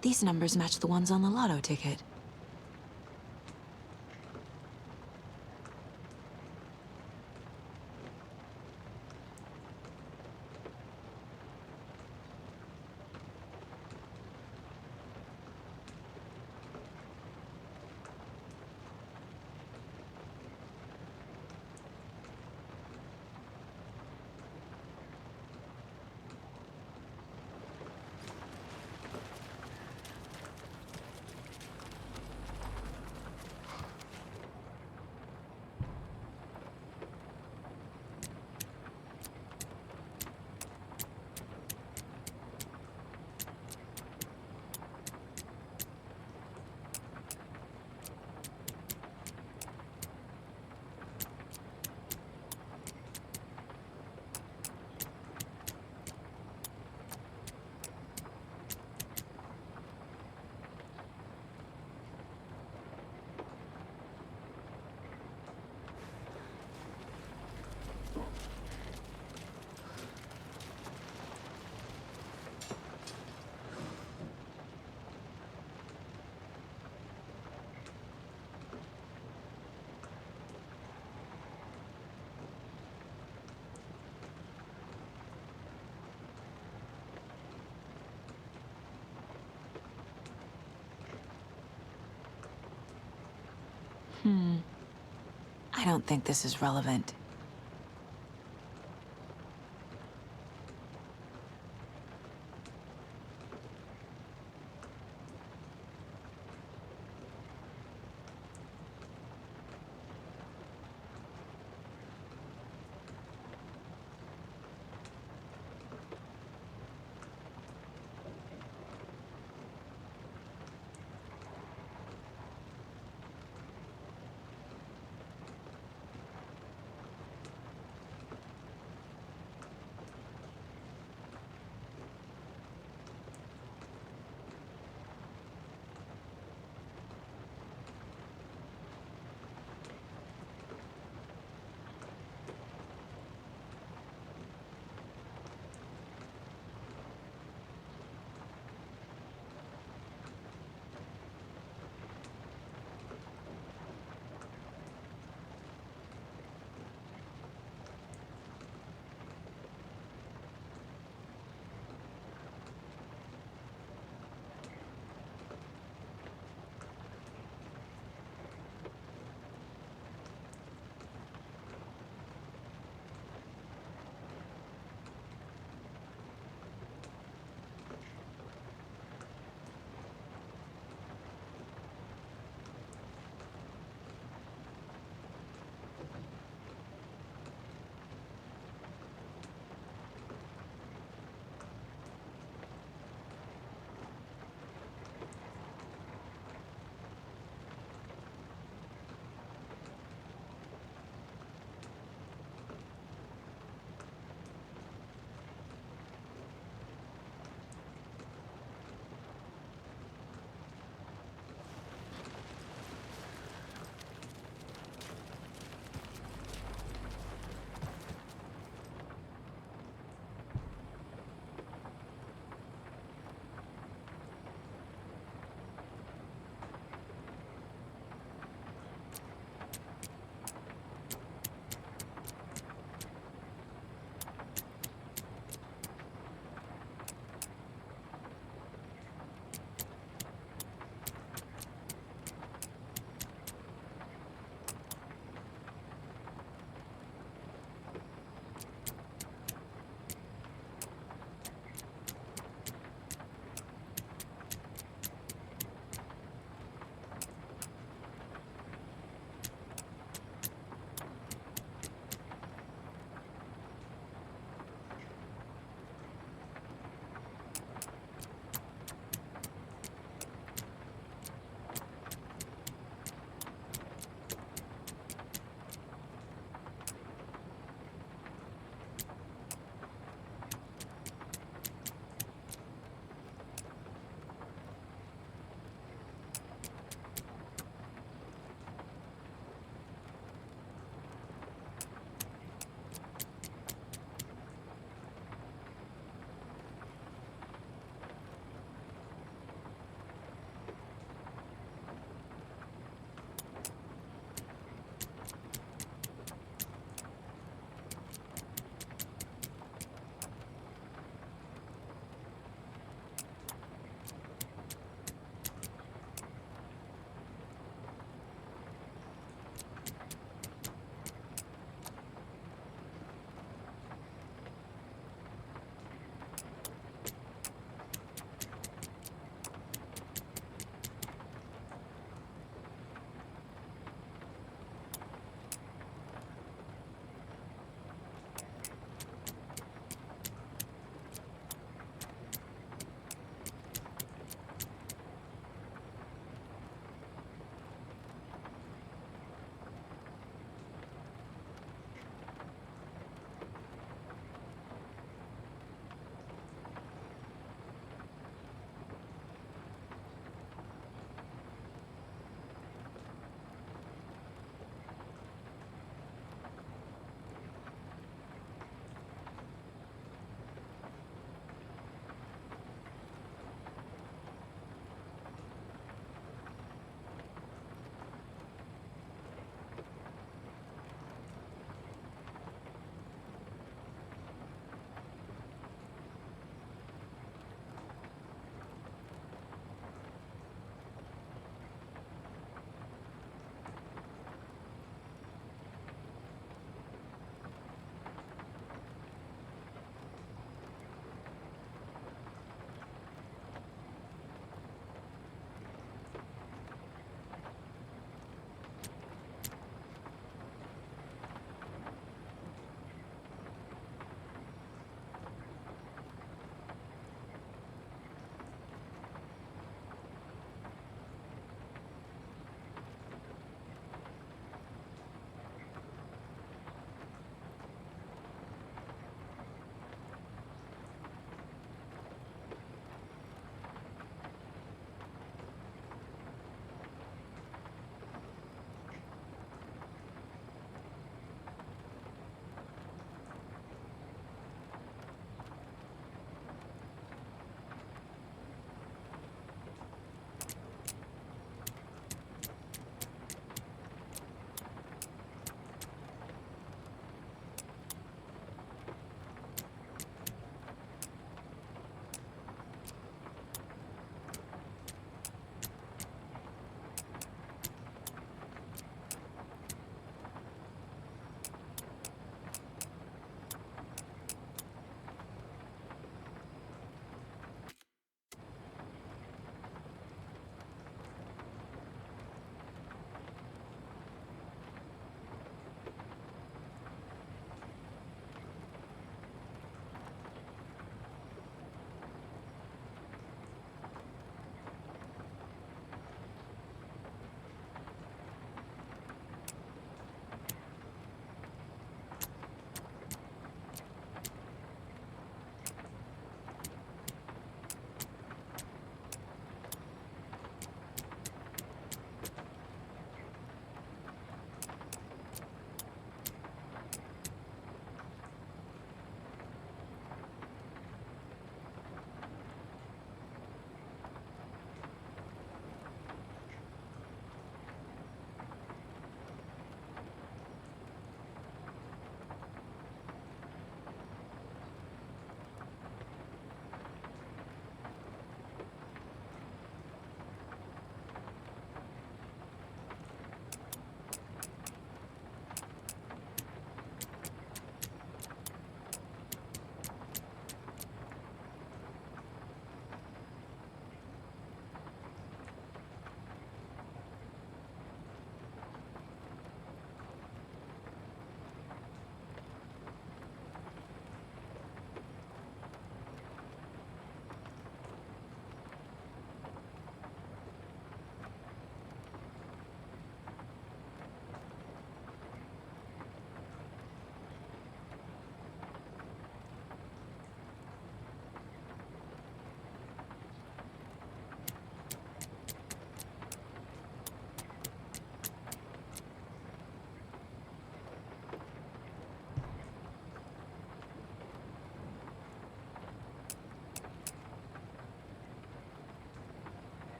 These numbers match the ones on the lotto ticket. I don't think this is relevant.